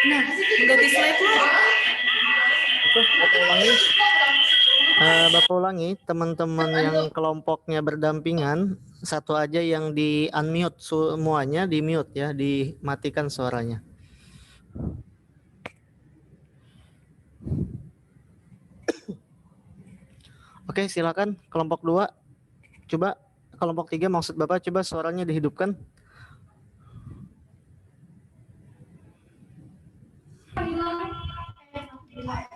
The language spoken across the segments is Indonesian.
Nah, ganti slide lah. Oke, Bapak ulangi. Bapak ulangi, teman-teman yang kelompoknya berdampingan, satu aja yang di unmute, semuanya di mute ya, dimatikan suaranya. Oke, silakan kelompok 2. Coba kelompok 3 maksud Bapak, coba suaranya dihidupkan.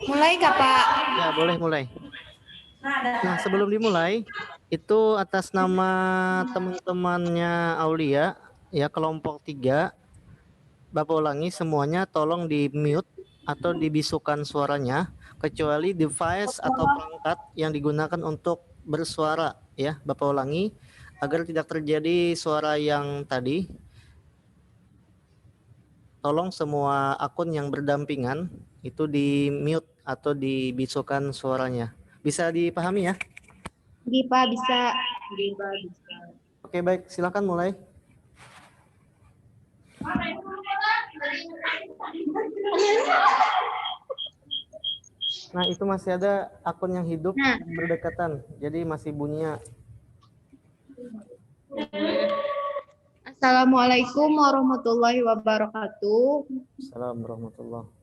Mulai Kak Pak? Ya, boleh mulai. Nah, sebelum dimulai, itu atas nama teman-temannya Aulia, ya kelompok 3, Bapak ulangi semuanya tolong di mute atau dibisukan suaranya, kecuali device atau perangkat yang digunakan untuk bersuara, ya. Bapak ulangi, agar tidak terjadi suara yang tadi, tolong semua akun yang berdampingan itu di mute atau dibisukan suaranya. Bisa dipahami ya? Bisa. Oke, baik, silakan mulai. Nah, itu masih ada akun yang hidup berdekatan, jadi masih bunyinya. Assalamualaikum warahmatullahi wabarakatuh. Assalamualaikum warahmatullahi.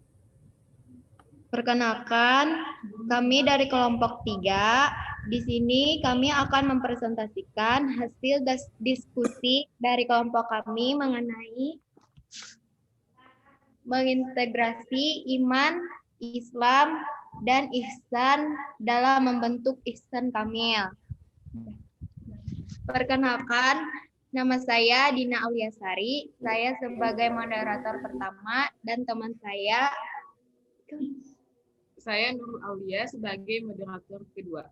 Perkenalkan, kami dari kelompok 3. Di sini kami akan mempresentasikan hasil diskusi dari kelompok kami mengenai mengintegrasi iman, Islam, dan ihsan dalam membentuk ihsan kamil. Perkenalkan, nama saya Dina Auliasari. Saya sebagai moderator pertama dan teman saya Nurul Aulia sebagai moderator kedua.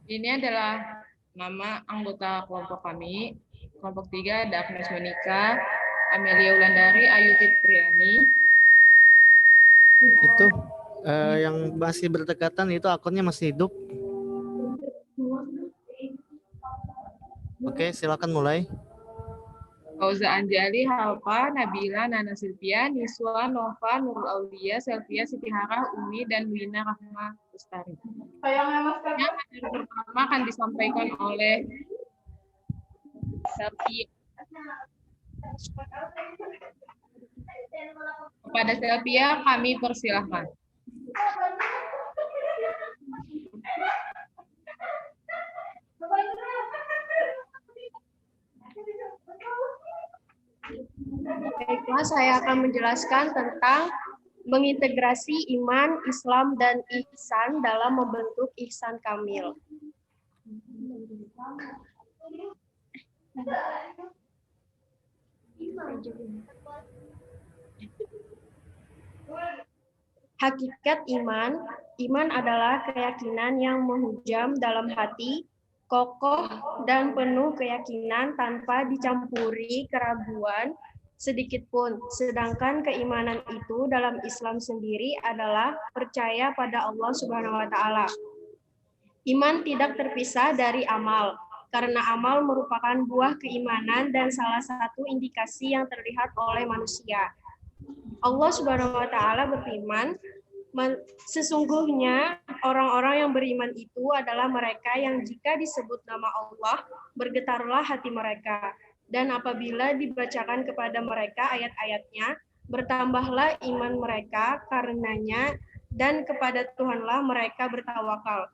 Ini adalah nama anggota kelompok kami. Kelompok 3 ada Agnes Monika, Amelia Wulandari, Ayu Fitriani. Itu yang masih berdekatan itu akunnya masih hidup. Oke, silakan mulai. Fauza Anjali, Halfa, Nabila, Nana Silvia, Niswa, Nova, Nurul Aulia, Selvia, Siti Harah, Umi, dan Wina Rahma Ustari. Yang pertama akan disampaikan oleh Selvia. Kepada Selvia kami persilahkan. Baiklah, saya akan menjelaskan tentang mengintegrasi iman, Islam, dan ihsan dalam membentuk ihsan kamil. Hakikat iman adalah keyakinan yang menghujam dalam hati, kokoh dan penuh keyakinan tanpa dicampuri keraguan sedikit pun. Sedangkan keimanan itu dalam Islam sendiri adalah percaya pada Allah Subhanahu wa taala. Iman tidak terpisah dari amal, karena amal merupakan buah keimanan dan salah satu indikasi yang terlihat oleh manusia. Allah Subhanahu wa taala berfirman, sesungguhnya orang-orang yang beriman itu adalah mereka yang jika disebut nama Allah, bergetarlah hati mereka. Dan apabila dibacakan kepada mereka ayat-ayatnya, bertambahlah iman mereka karenanya, dan kepada Tuhanlah mereka bertawakal,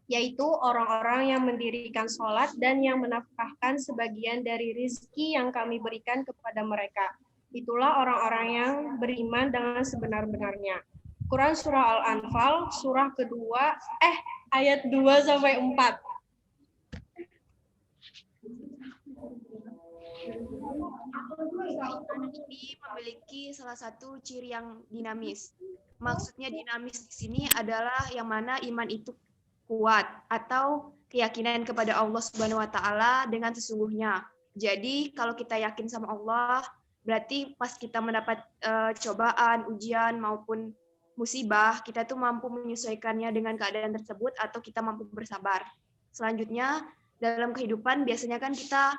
yaitu orang-orang yang mendirikan sholat dan yang menafkahkan sebagian dari rizki yang kami berikan kepada mereka. Itulah orang-orang yang beriman dengan sebenar-benarnya. Quran Surah Al-Anfal, surah kedua, ayat 2-4. Iman ini memiliki salah satu ciri yang dinamis. Maksudnya dinamis di sini adalah yang mana iman itu kuat atau keyakinan kepada Allah Subhanahu wa taala dengan sesungguhnya. Jadi kalau kita yakin sama Allah, berarti pas kita mendapat cobaan, ujian maupun musibah, kita tuh mampu menyesuaikannya dengan keadaan tersebut atau kita mampu bersabar. Selanjutnya, dalam kehidupan biasanya kan kita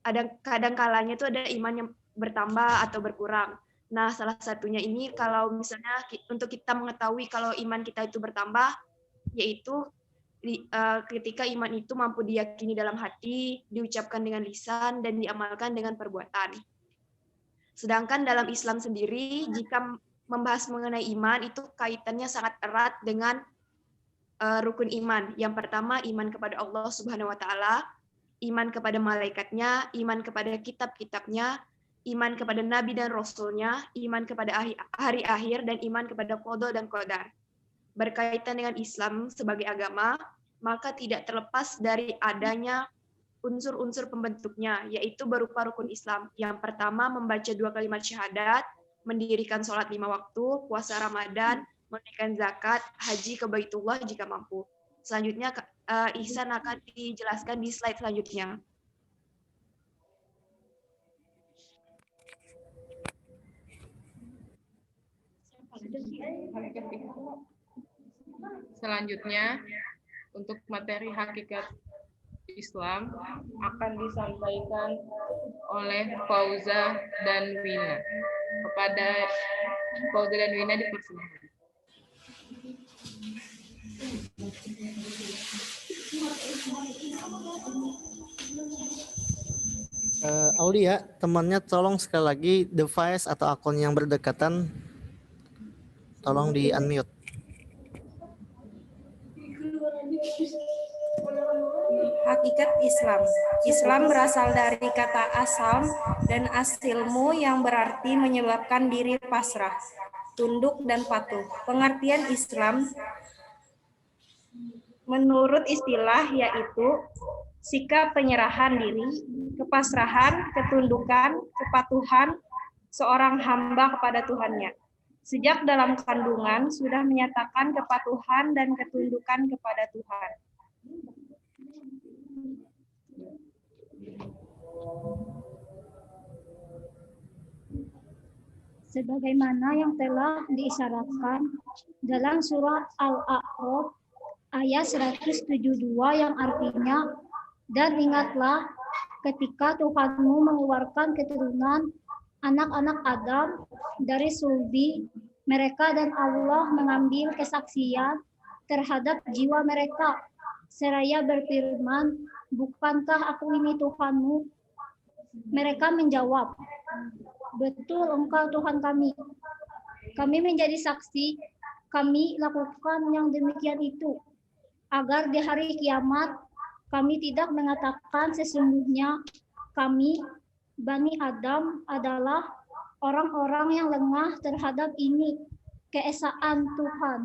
ada kadang kalanya tuh ada iman yang bertambah atau berkurang. Nah, salah satunya ini kalau misalnya untuk kita mengetahui kalau iman kita itu bertambah, yaitu ketika iman itu mampu diyakini dalam hati, diucapkan dengan lisan, dan diamalkan dengan perbuatan. Sedangkan dalam Islam sendiri, jika membahas mengenai iman, itu kaitannya sangat erat dengan rukun iman. Yang pertama, iman kepada Allah Subhanahu wa Ta'ala, iman kepada malaikatnya, iman kepada kitab-kitabnya, iman kepada nabi dan rasulnya, iman kepada hari akhir, dan iman kepada qada dan qadar. Berkaitan dengan Islam sebagai agama, maka tidak terlepas dari adanya unsur-unsur pembentuknya, yaitu berupa rukun Islam. Yang pertama, membaca 2 kalimat syahadat, mendirikan sholat 5 waktu, puasa Ramadan, menunaikan zakat, haji ke Baitullah jika mampu. Selanjutnya, ihsan akan dijelaskan di slide selanjutnya. Selanjutnya, untuk materi hakikat Islam akan disampaikan oleh Fauza dan Wina. Kepada Fauza dan Wina dipersilakan. Aulia, temannya tolong sekali lagi device atau akun yang berdekatan tolong di unmute. Hakikat Islam. Islam berasal dari kata asal dan asilmu yang berarti menyebabkan diri pasrah, tunduk dan patuh. Pengertian Islam menurut istilah yaitu sikap penyerahan diri, kepasrahan, ketundukan, kepatuhan seorang hamba kepada Tuhannya. Sejak dalam kandungan sudah menyatakan kepatuhan dan ketundukan kepada Tuhan. Sebagaimana yang telah diisyaratkan dalam surah Al-A'raf ayat 172 yang artinya, dan ingatlah ketika Tuhanmu mengeluarkan keturunan anak-anak Adam dari sulbi mereka dan Allah mengambil kesaksian terhadap jiwa mereka seraya berfirman, bukankah aku ini Tuhanmu? Mereka menjawab, betul engkau Tuhan kami. Kami menjadi saksi, kami lakukan yang demikian itu, agar di hari kiamat kami tidak mengatakan sesungguhnya kami, Bani Adam, adalah orang-orang yang lengah terhadap ini, keesaan Tuhan.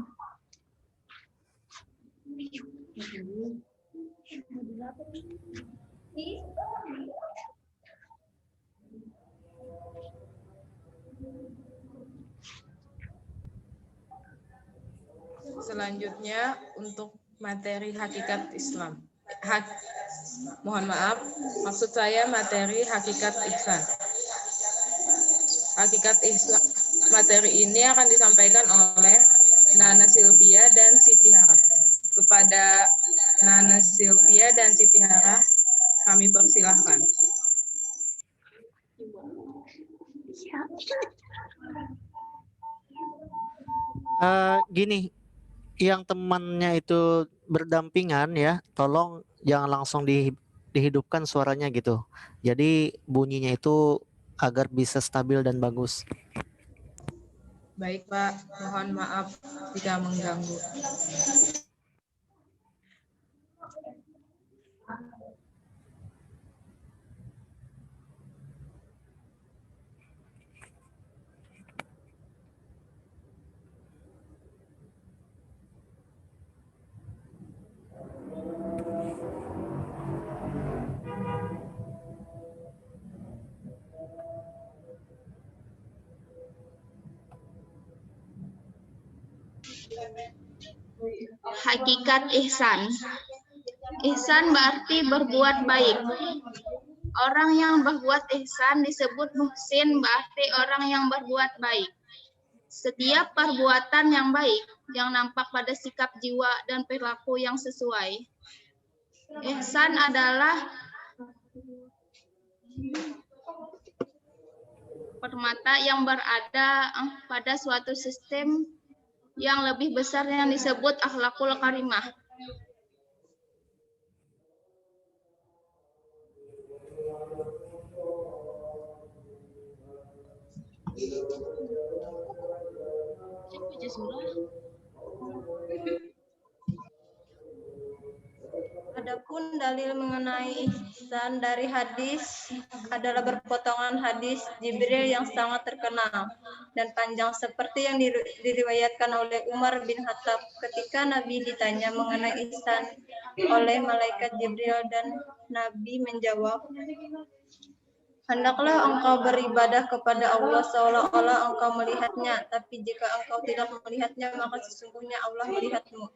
Selanjutnya untuk materi hakikat Islam. Mohon maaf, maksud saya materi hakikat ihsan. Hakikat Islam, materi ini akan disampaikan oleh Nana Silvia dan Siti Hara. Kepada Nana Silvia dan Siti Hara, kami persilahkan. Gini, yang temannya itu berdampingan ya, tolong jangan langsung dihidupkan suaranya gitu. Jadi bunyinya itu agar bisa stabil dan bagus. Baik Pak, mohon maaf jika mengganggu. Hakikat ihsan. Ihsan berarti berbuat baik. Orang yang berbuat ihsan disebut muhsin, berarti orang yang berbuat baik. Setiap perbuatan yang baik yang nampak pada sikap jiwa dan perilaku yang sesuai. Ihsan adalah permata yang berada pada suatu sistem yang lebih besar yang disebut akhlakul karimah. Adapun dalil mengenai ihsan dari hadis adalah berpotongan hadis Jibril yang sangat terkenal dan panjang seperti yang diriwayatkan oleh Umar bin Khattab ketika Nabi ditanya mengenai ihsan oleh malaikat Jibril dan Nabi menjawab, "Hendaklah engkau beribadah kepada Allah seolah-olah engkau melihatnya, tapi jika engkau tidak melihatnya maka sesungguhnya Allah melihatmu."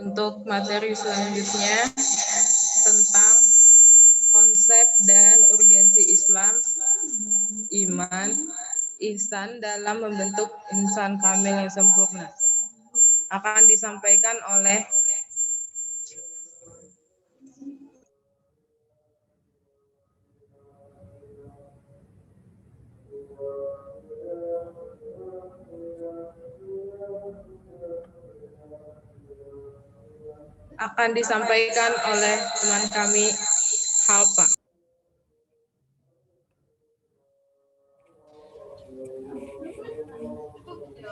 Untuk materi selanjutnya tentang konsep dan urgensi Islam, iman, ihsan dalam membentuk insan kamil yang sempurna. Akan disampaikan oleh teman kami Halpa.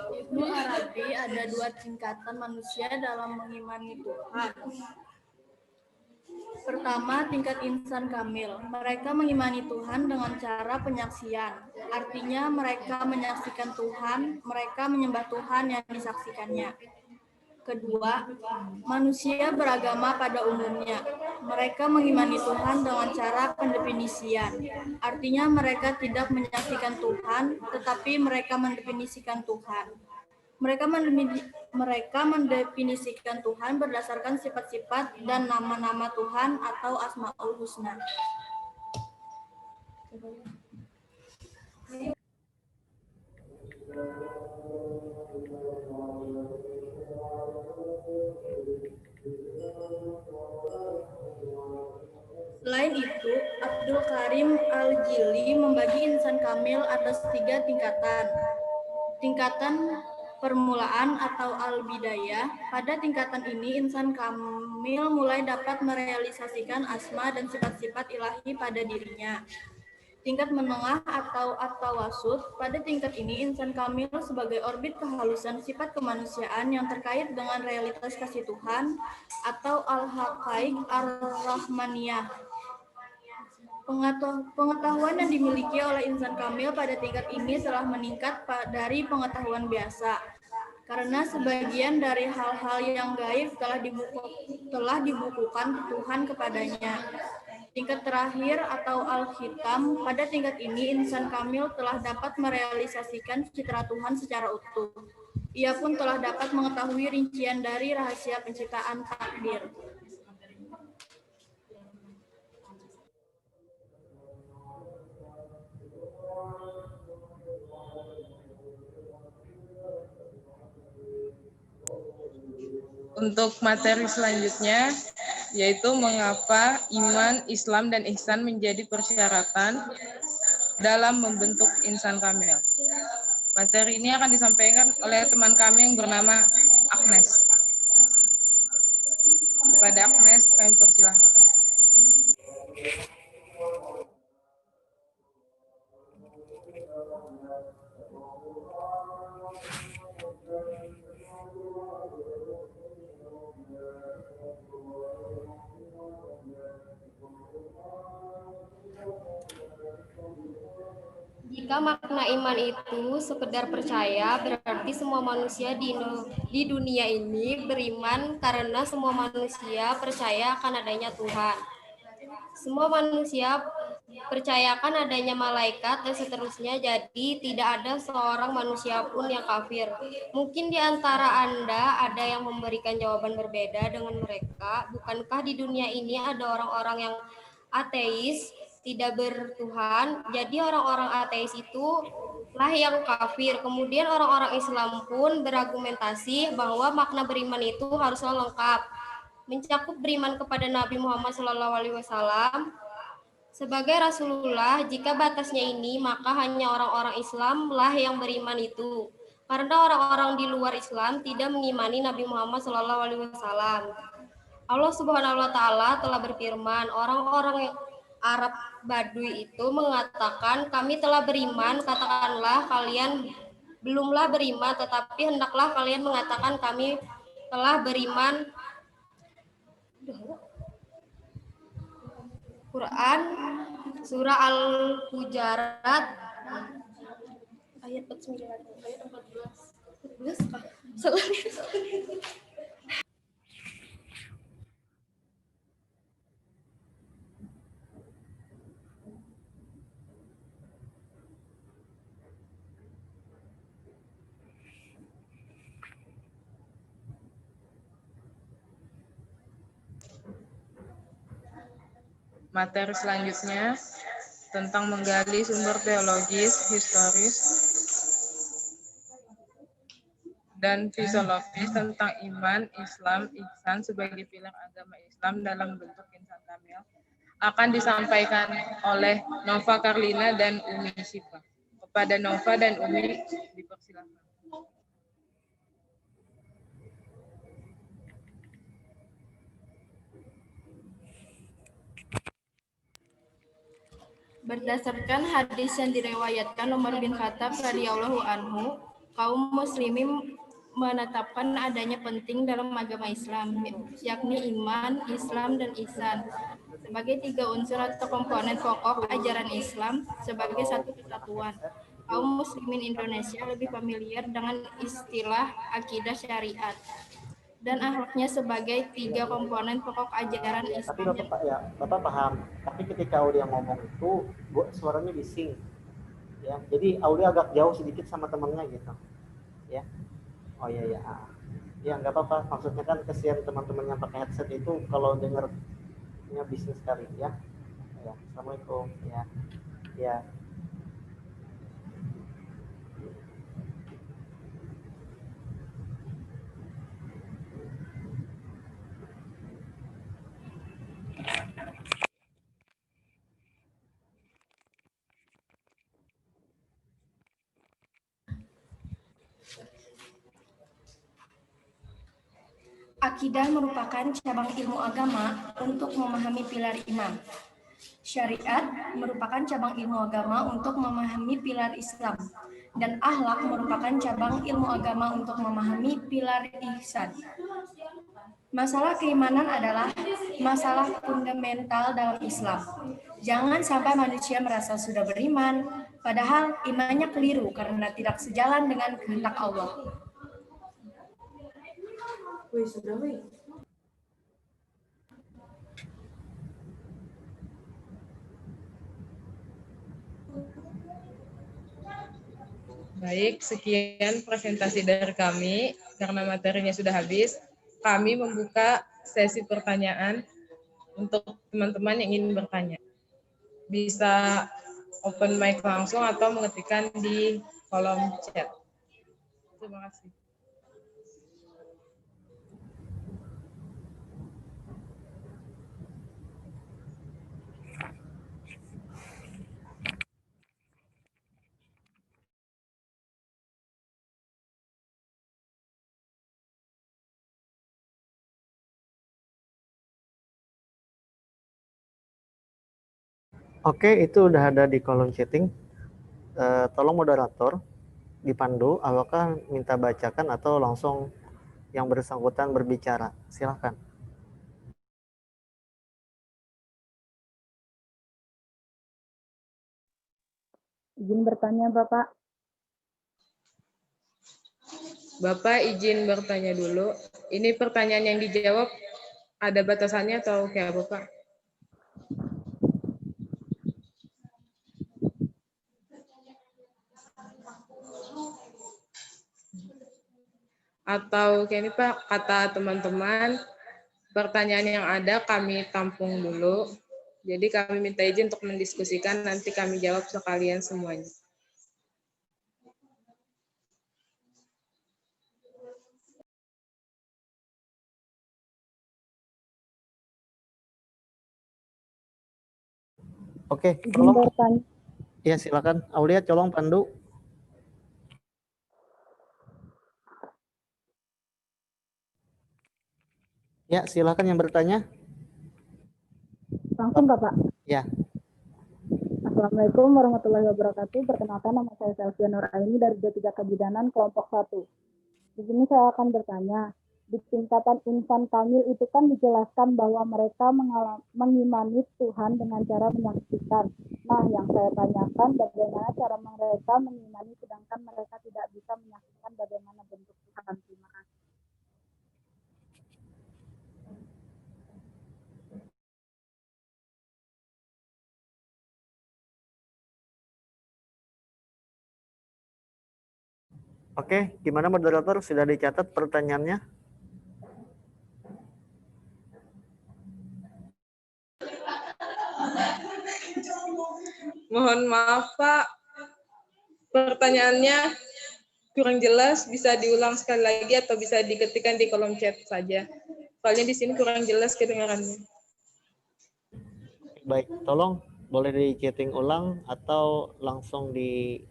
Ibnu Arabi ada dua tingkatan manusia dalam mengimani Tuhan. Pertama, tingkat insan kamil. Mereka mengimani Tuhan dengan cara penyaksian. Artinya mereka menyaksikan Tuhan, mereka menyembah Tuhan yang disaksikannya. Kedua, manusia beragama pada umumnya. Mereka mengimani Tuhan dengan cara pendefinisian. Artinya mereka tidak menyaksikan Tuhan, tetapi mereka mendefinisikan Tuhan. Mereka mendefinisikan Tuhan berdasarkan sifat-sifat dan nama-nama Tuhan atau Asmaul Husna. Selain itu, Abdul Karim Al-Jili membagi insan kamil atas 3 tingkatan. Tingkatan permulaan atau al-bidayah. Pada tingkatan ini, insan kamil mulai dapat merealisasikan asma dan sifat-sifat ilahi pada dirinya. Tingkat menengah atau at-tawasud. Pada tingkat ini, insan kamil sebagai orbit kehalusan sifat kemanusiaan yang terkait dengan realitas kasih Tuhan atau al-haqaiq ar-rahmaniyah. Pengetahuan yang dimiliki oleh insan kamil pada tingkat ini telah meningkat dari pengetahuan biasa, karena sebagian dari hal-hal yang gaib telah dibukukan Tuhan kepadanya. Tingkat terakhir atau al-khitam, pada tingkat ini insan kamil telah dapat merealisasikan citra Tuhan secara utuh. Ia pun telah dapat mengetahui rincian dari rahasia penciptaan takdir. Untuk materi selanjutnya, yaitu mengapa iman, Islam, dan ihsan menjadi persyaratan dalam membentuk insan kamil. Materi ini akan disampaikan oleh teman kami yang bernama Agnes. Kepada Agnes, kami persilahkan. Jika makna iman itu sekedar percaya, berarti semua manusia di dunia ini beriman karena semua manusia percaya akan adanya Tuhan. Semua manusia percayakan adanya malaikat dan seterusnya, jadi tidak ada seorang manusia pun yang kafir. Mungkin di antara Anda ada yang memberikan jawaban berbeda dengan mereka. Bukankah di dunia ini ada orang-orang yang ateis, tidak bertuhan? Jadi orang-orang ateis itu lah yang kafir. Kemudian orang-orang Islam pun berargumentasi bahwa makna beriman itu haruslah lengkap, mencakup beriman kepada Nabi Muhammad SAW sebagai Rasulullah. Jika batasnya ini, maka hanya orang-orang Islam lah yang beriman itu. Karena orang-orang di luar Islam tidak mengimani Nabi Muhammad SAW. Allah Subhanahu wa Ta'ala telah berfirman, orang-orang Arab Badui itu mengatakan, kami telah beriman. Katakanlah, kalian belumlah beriman, tetapi hendaklah kalian mengatakan kami telah beriman. Quran surah Al-Hujarat ayat 49 ayat 14 kah? Materi selanjutnya tentang menggali sumber teologis, historis, dan filosofis tentang iman, Islam, ihsan sebagai pilar agama Islam dalam bentuk insan kamil akan disampaikan oleh Nova Karlina dan Umi Syifa. Kepada Nova dan Umi dipersilakan. Berdasarkan hadis yang diriwayatkan Umar bin Khattab radhiyallahu anhu, kaum muslimin menetapkan adanya penting dalam agama Islam, yakni iman, Islam, dan ihsan sebagai tiga unsur atau komponen pokok ajaran Islam sebagai satu kesatuan. Kaum muslimin Indonesia lebih familiar dengan istilah akidah syariat dan akhlaknya sebagai tiga komponen pokok ajaran Islam. Tapi Bapak paham. Tapi ketika Aulia ngomong itu, suaranya bising, ya. Jadi Aulia agak jauh sedikit sama temannya gitu, ya. Oh iya ya, ya nggak apa-apa. Maksudnya kan kesian teman-teman yang pakai headset itu kalau dengarnya bising sekali, ya. Ya, assalamualaikum, ya, ya. Akidah merupakan cabang ilmu agama untuk memahami pilar iman. Syariat merupakan cabang ilmu agama untuk memahami pilar Islam. Dan akhlak merupakan cabang ilmu agama untuk memahami pilar ihsan. Masalah keimanan adalah masalah fundamental dalam Islam. Jangan sampai manusia merasa sudah beriman, padahal imannya keliru karena tidak sejalan dengan kehendak Allah. Baik, sekian presentasi dari kami. Karena materinya sudah habis, kami membuka sesi pertanyaan untuk teman-teman yang ingin bertanya. Bisa open mic langsung atau mengetikkan di kolom chat. Terima kasih. Oke, itu udah ada di kolom chatting. Tolong moderator dipandu, apakah minta bacakan atau langsung yang bersangkutan berbicara? Silakan. Izin bertanya, Bapak. Bapak izin bertanya dulu. Ini pertanyaan yang dijawab ada batasannya atau kayak apa, Pak? Atau kayak ini Pak, kata teman-teman, pertanyaan yang ada kami tampung dulu. Jadi kami minta izin untuk mendiskusikan, nanti kami jawab sekalian semuanya. Oke, Izin tolong. bertanya. Ya, silakan. Aulia, tolong pandu. Ya, silakan yang bertanya. Langsung, Bapak. Ya. Assalamualaikum warahmatullahi wabarakatuh. Perkenalkan, nama saya Selvia Nuraini dari D3 Kebidanan kelompok 1. Di sini saya akan bertanya, di tingkatan insan kamil itu kan dijelaskan bahwa mereka mengimani Tuhan dengan cara menyaksikan. Nah, yang saya tanyakan, bagaimana cara mereka mengimani sedangkan mereka tidak bisa menyaksikan bagaimana bentuk Tuhan. Terima kasih. Oke, gimana moderator? Sudah dicatat pertanyaannya? Mohon maaf Pak, pertanyaannya kurang jelas, bisa diulang sekali lagi atau bisa diketikkan di kolom chat saja. Soalnya di sini kurang jelas kedengarannya. Baik, tolong boleh di chatting ulang atau langsung di...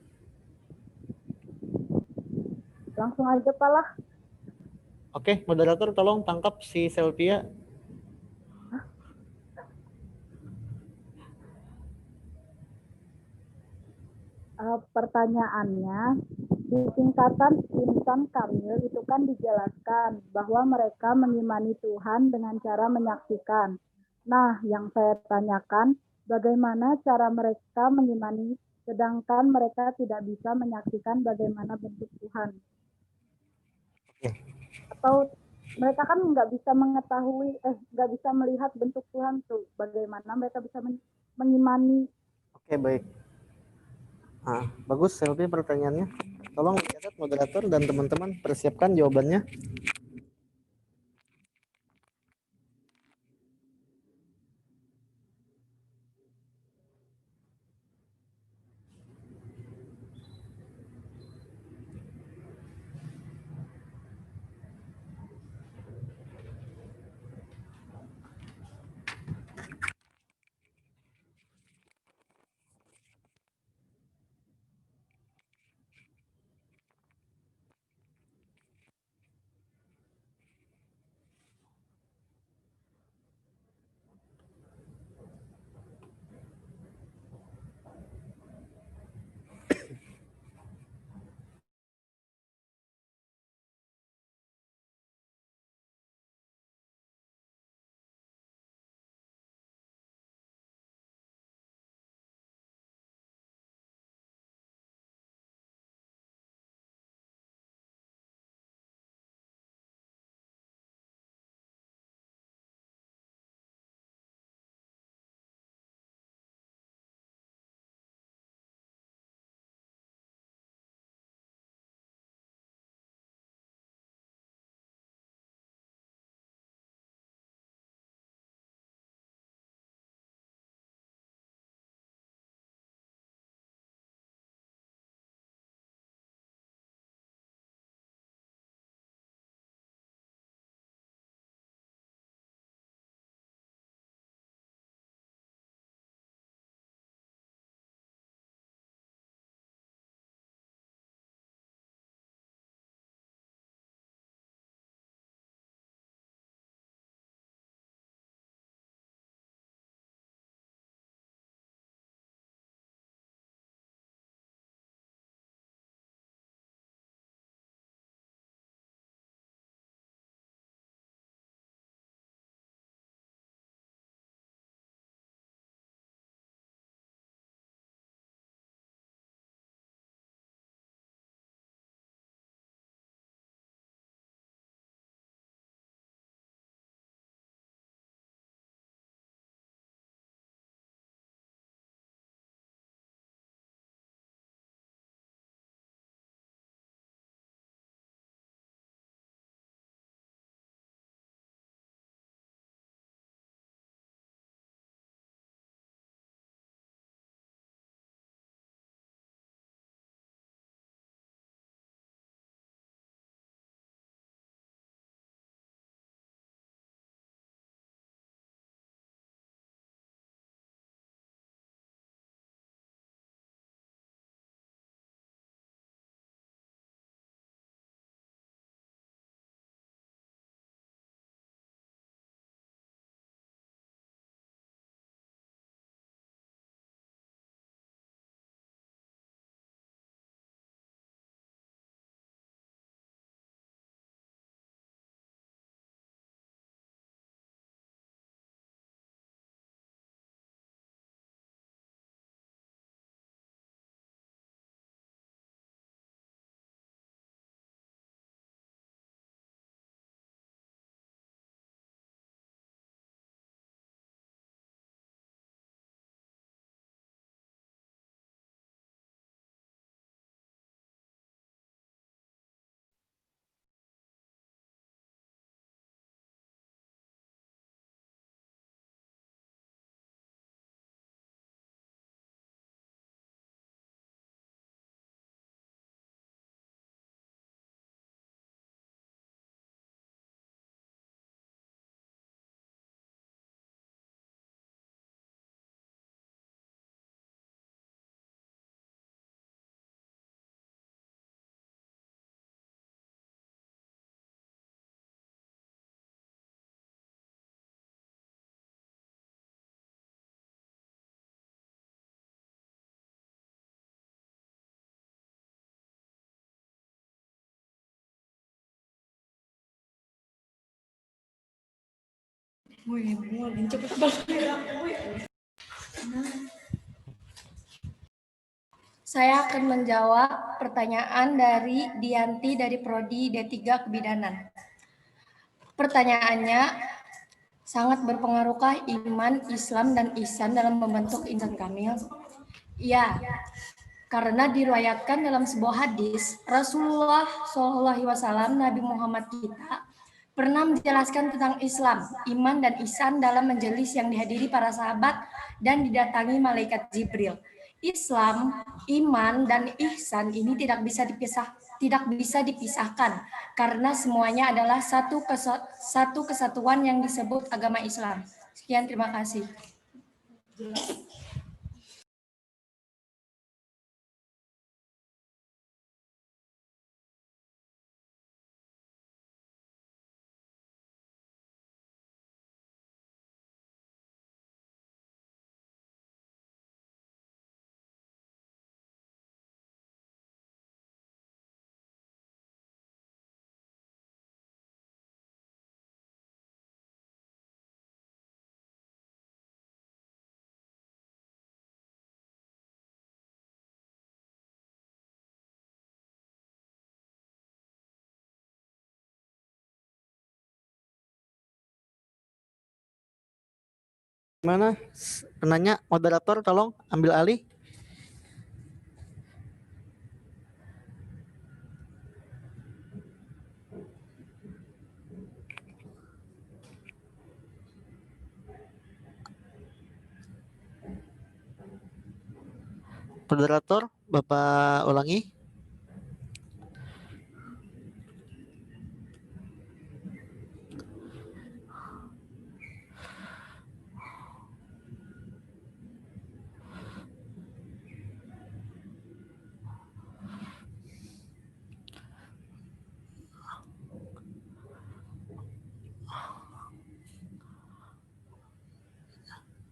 Langsung aja, Pak lah. Oke, moderator tolong tangkap si Selvia. Pertanyaannya, di tingkatan insan kamil itu kan dijelaskan bahwa mereka mengimani Tuhan dengan cara menyaksikan. Nah, yang saya tanyakan, bagaimana cara mereka mengimani sedangkan mereka tidak bisa menyaksikan bagaimana bentuk Tuhan? Atau mereka kan nggak bisa mengetahui, nggak bisa melihat bentuk Tuhan tuh. Bagaimana mereka bisa mengimani? Oke, baik. Nah, bagus Selvia pertanyaannya. Tolong dicatat moderator dan teman-teman persiapkan jawabannya. Saya akan menjawab pertanyaan dari Dianti dari Prodi D3 Kebidanan. Pertanyaannya, sangat berpengaruhkah iman, Islam, dan ihsan dalam membentuk insan kamil? Ya, karena diriwayatkan dalam sebuah hadis, Rasulullah SAW, Nabi Muhammad kita, pernah menjelaskan tentang Islam, iman, dan ihsan dalam majelis yang dihadiri para sahabat dan didatangi malaikat Jibril. Islam, iman, dan ihsan ini tidak bisa dipisahkan karena semuanya adalah satu kesatuan yang disebut agama Islam. Sekian, terima kasih. Mana penanya, moderator tolong ambil alih. Moderator, Bapak ulangi.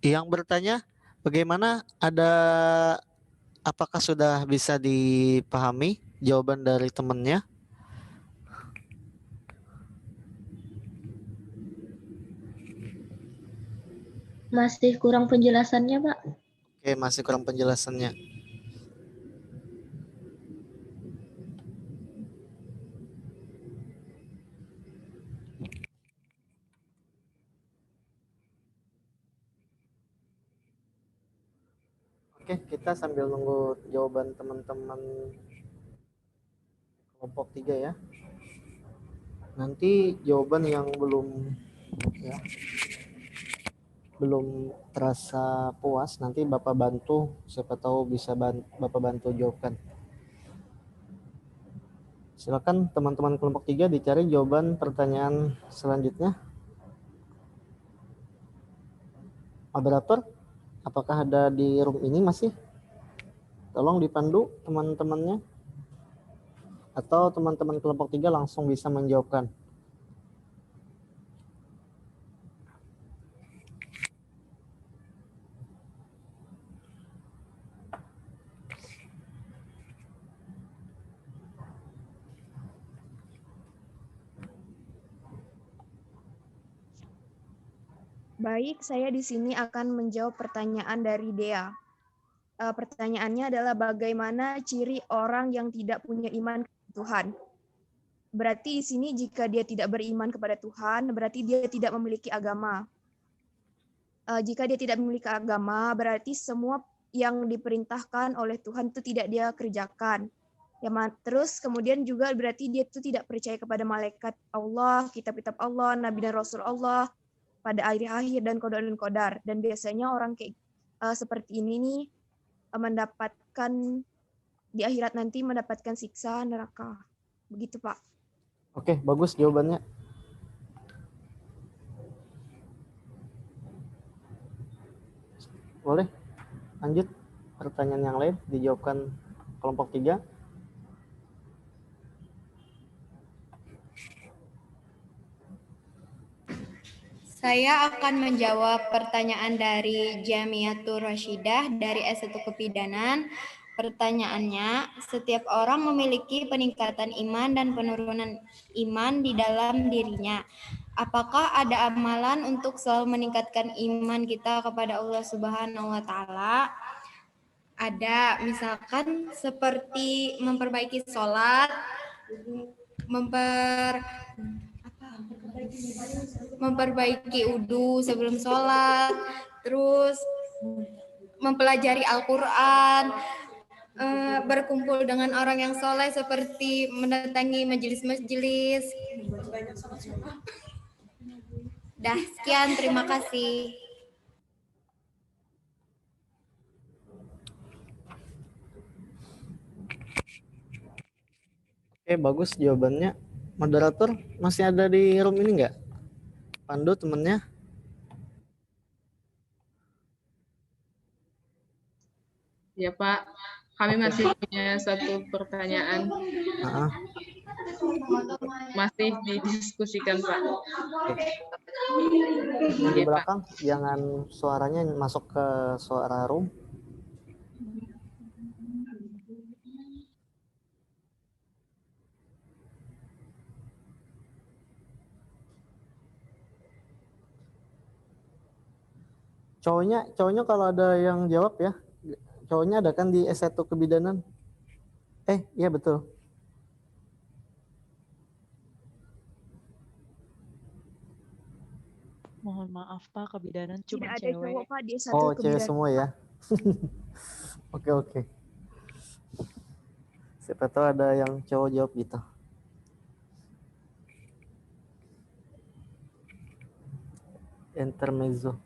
Yang bertanya bagaimana, apakah sudah bisa dipahami jawaban dari temannya? Masih kurang penjelasannya, Pak. Oke, masih kurang penjelasannya. Oke, kita sambil nunggu jawaban teman-teman kelompok 3 ya. Nanti jawaban yang belum terasa puas, nanti Bapak bantu, siapa tahu bisa Bapak bantu jawabkan. Silakan teman-teman kelompok 3 dicari jawaban pertanyaan selanjutnya. Moderator, apakah ada di room ini masih? Tolong dipandu teman-temannya. Atau teman-teman kelompok 3 langsung bisa menjawabkan. Baik, saya di sini akan menjawab pertanyaan dari Dea. Pertanyaannya adalah bagaimana ciri orang yang tidak punya iman kepada Tuhan? Berarti di sini jika dia tidak beriman kepada Tuhan, berarti dia tidak memiliki agama. Jika dia tidak memiliki agama, berarti semua yang diperintahkan oleh Tuhan itu tidak dia kerjakan. Ya, terus kemudian juga berarti dia itu tidak percaya kepada malaikat Allah, kitab-kitab Allah, Nabi dan Rasul Allah, pada akhir-akhir dan qadar. Dan biasanya orang kayak seperti ini nih mendapatkan di akhirat nanti mendapatkan siksa neraka. Begitu, Pak. Oke, bagus jawabannya. Boleh lanjut pertanyaan yang lain dijawabkan kelompok 3. Saya akan menjawab pertanyaan dari Jamiatur Rasyidah dari S1 Kebidanan. Pertanyaannya, setiap orang memiliki peningkatan iman dan penurunan iman di dalam dirinya. Apakah ada amalan untuk selalu meningkatkan iman kita kepada Allah Subhanahu wa taala? Ada, misalkan seperti memperbaiki sholat, memperbaiki wudu sebelum sholat, terus mempelajari Al-Quran, berkumpul dengan orang yang soleh seperti mendatangi majelis-majelis. Dah, sekian, terima kasih. Oke, bagus jawabannya. Moderator masih ada di room ini nggak? Pandu temennya? Ya Pak, kami masih punya satu pertanyaan. Masih didiskusikan Pak. Di belakang, jangan suaranya masuk ke suara room. Cowoknya kalau ada yang jawab ya. Cowoknya ada kan di S1 kebidanan? Iya betul. Mohon maaf Pak, kebidanan cuma Tidak ada cewek. cowok Pak di S1 Oh, kebidanan. cewek semua ya. Oke. Siapa tahu ada yang cowok jawab gitu. Intermezzo.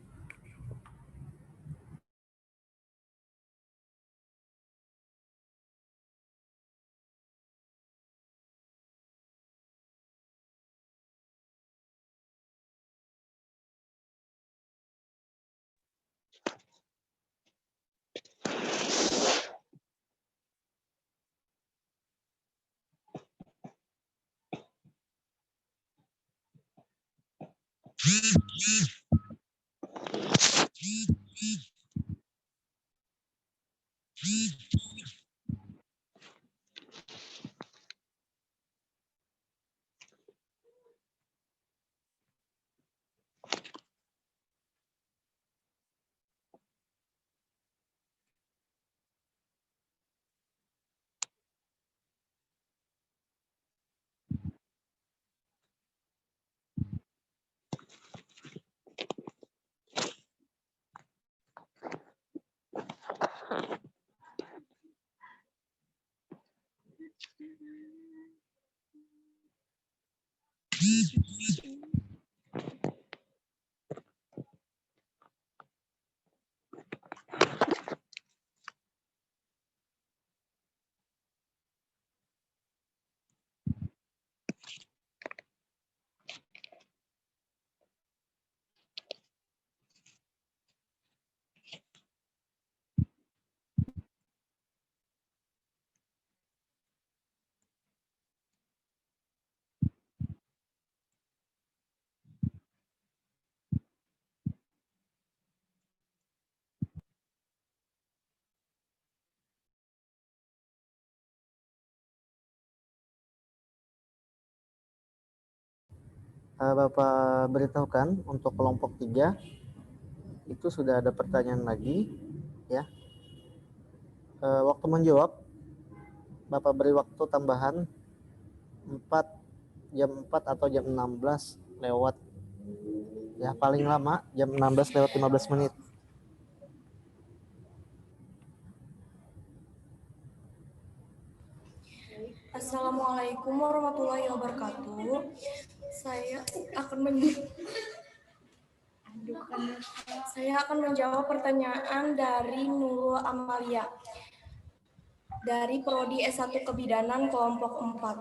Bapak beritahukan untuk kelompok 3 itu sudah ada pertanyaan lagi ya. Waktu menjawab Bapak beri waktu tambahan jam 4 atau jam 16 lewat ya, paling lama jam 16 lewat 15 menit. Assalamualaikum warahmatullahi wabarakatuh. Saya akan menjawab pertanyaan dari Nurul Amalia dari Prodi S1 Kebidanan kelompok 4.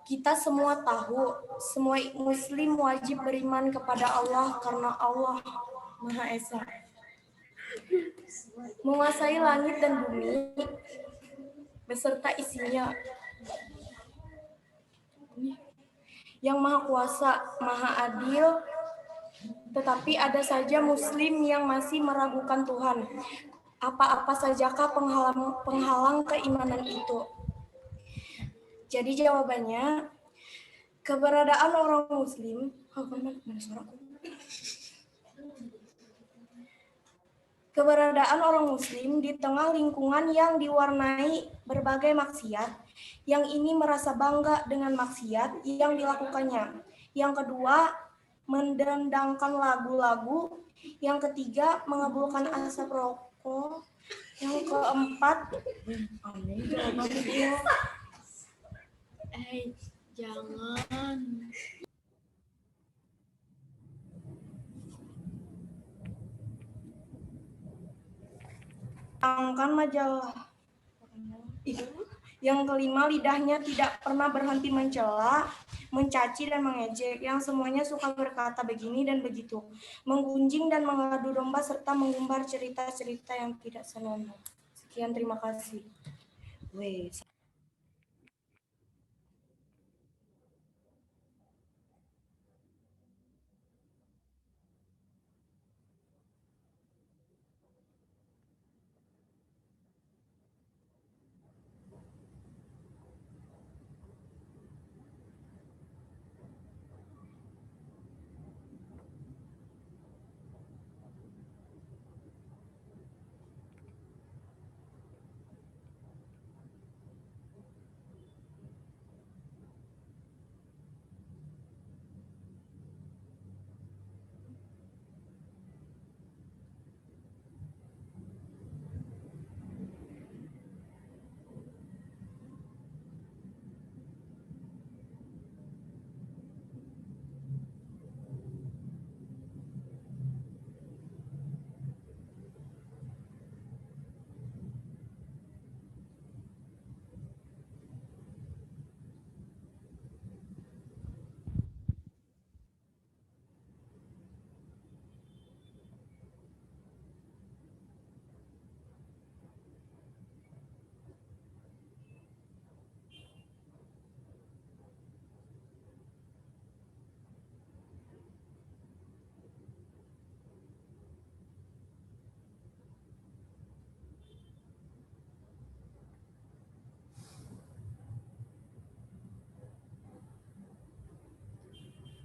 Kita semua tahu, semua muslim wajib beriman kepada Allah karena Allah Maha Esa, menguasai langit dan bumi beserta isinya, yang maha kuasa, maha adil. Tetapi ada saja muslim yang masih meragukan Tuhan. Apa-apa sajakah penghalang keimanan itu? Jadi jawabannya, keberadaan orang muslim Keberadaan orang muslim di tengah lingkungan yang diwarnai berbagai maksiat, yang ini merasa bangga dengan maksiat yang dilakukannya. Yang kedua, mendendangkan lagu-lagu. Yang ketiga, mengabulkan asap rokok. Yang keempat, Jangan. angkan majalah. Yang kelima, lidahnya tidak pernah berhenti mencela, mencaci dan mengejek, yang semuanya suka berkata begini dan begitu, menggunjing dan mengadu domba serta mengumbar cerita-cerita yang tidak senonoh. Sekian, terima kasih.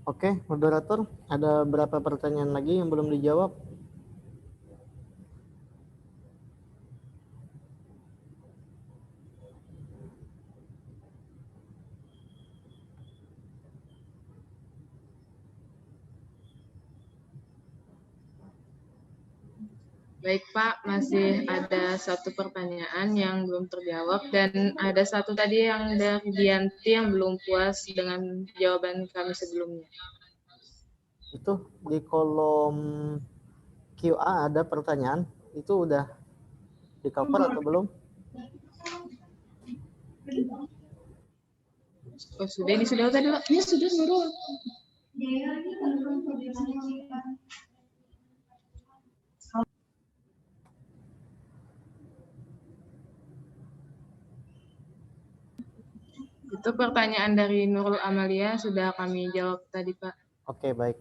Oke, moderator, ada berapa pertanyaan lagi yang belum dijawab? Baik Pak, masih ada satu pertanyaan yang belum terjawab dan ada satu tadi yang dari Dianti yang belum puas dengan jawaban kami sebelumnya. Itu di kolom QA ada pertanyaan, itu udah di cover atau belum? Oh, sudah, ini sudah tadi Pak? Ini sudah Nurul. Itu pertanyaan dari Nurul Amalia sudah kami jawab tadi Pak. Oke, baik.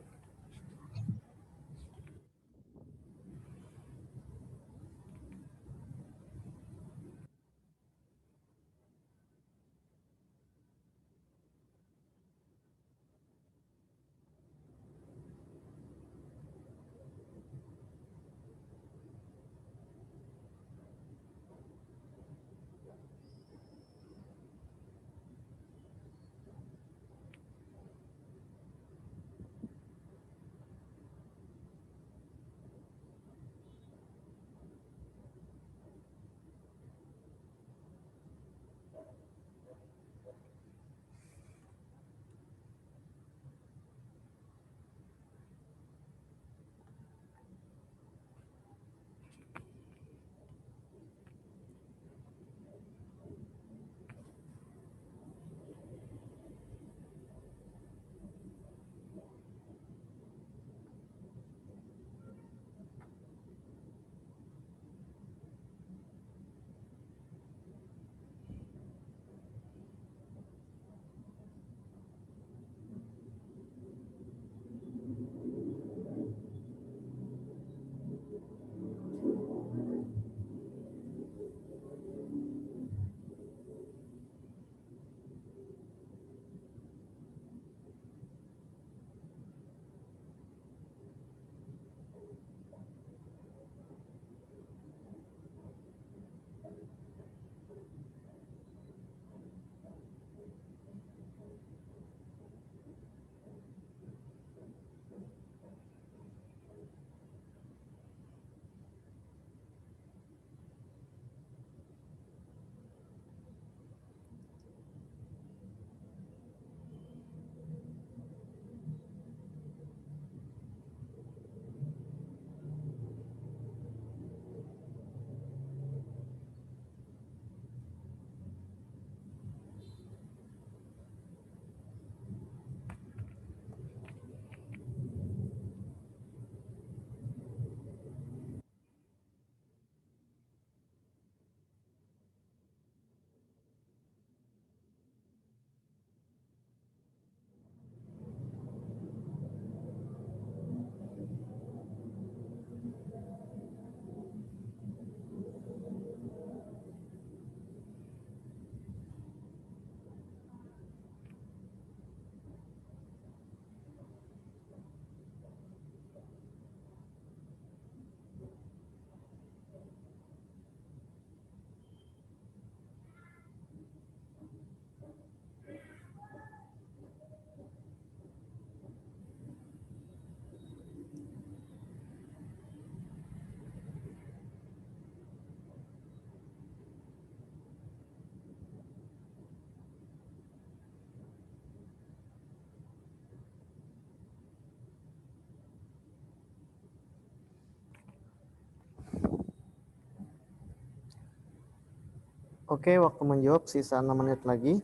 Oke, waktu menjawab sisa 6 menit lagi.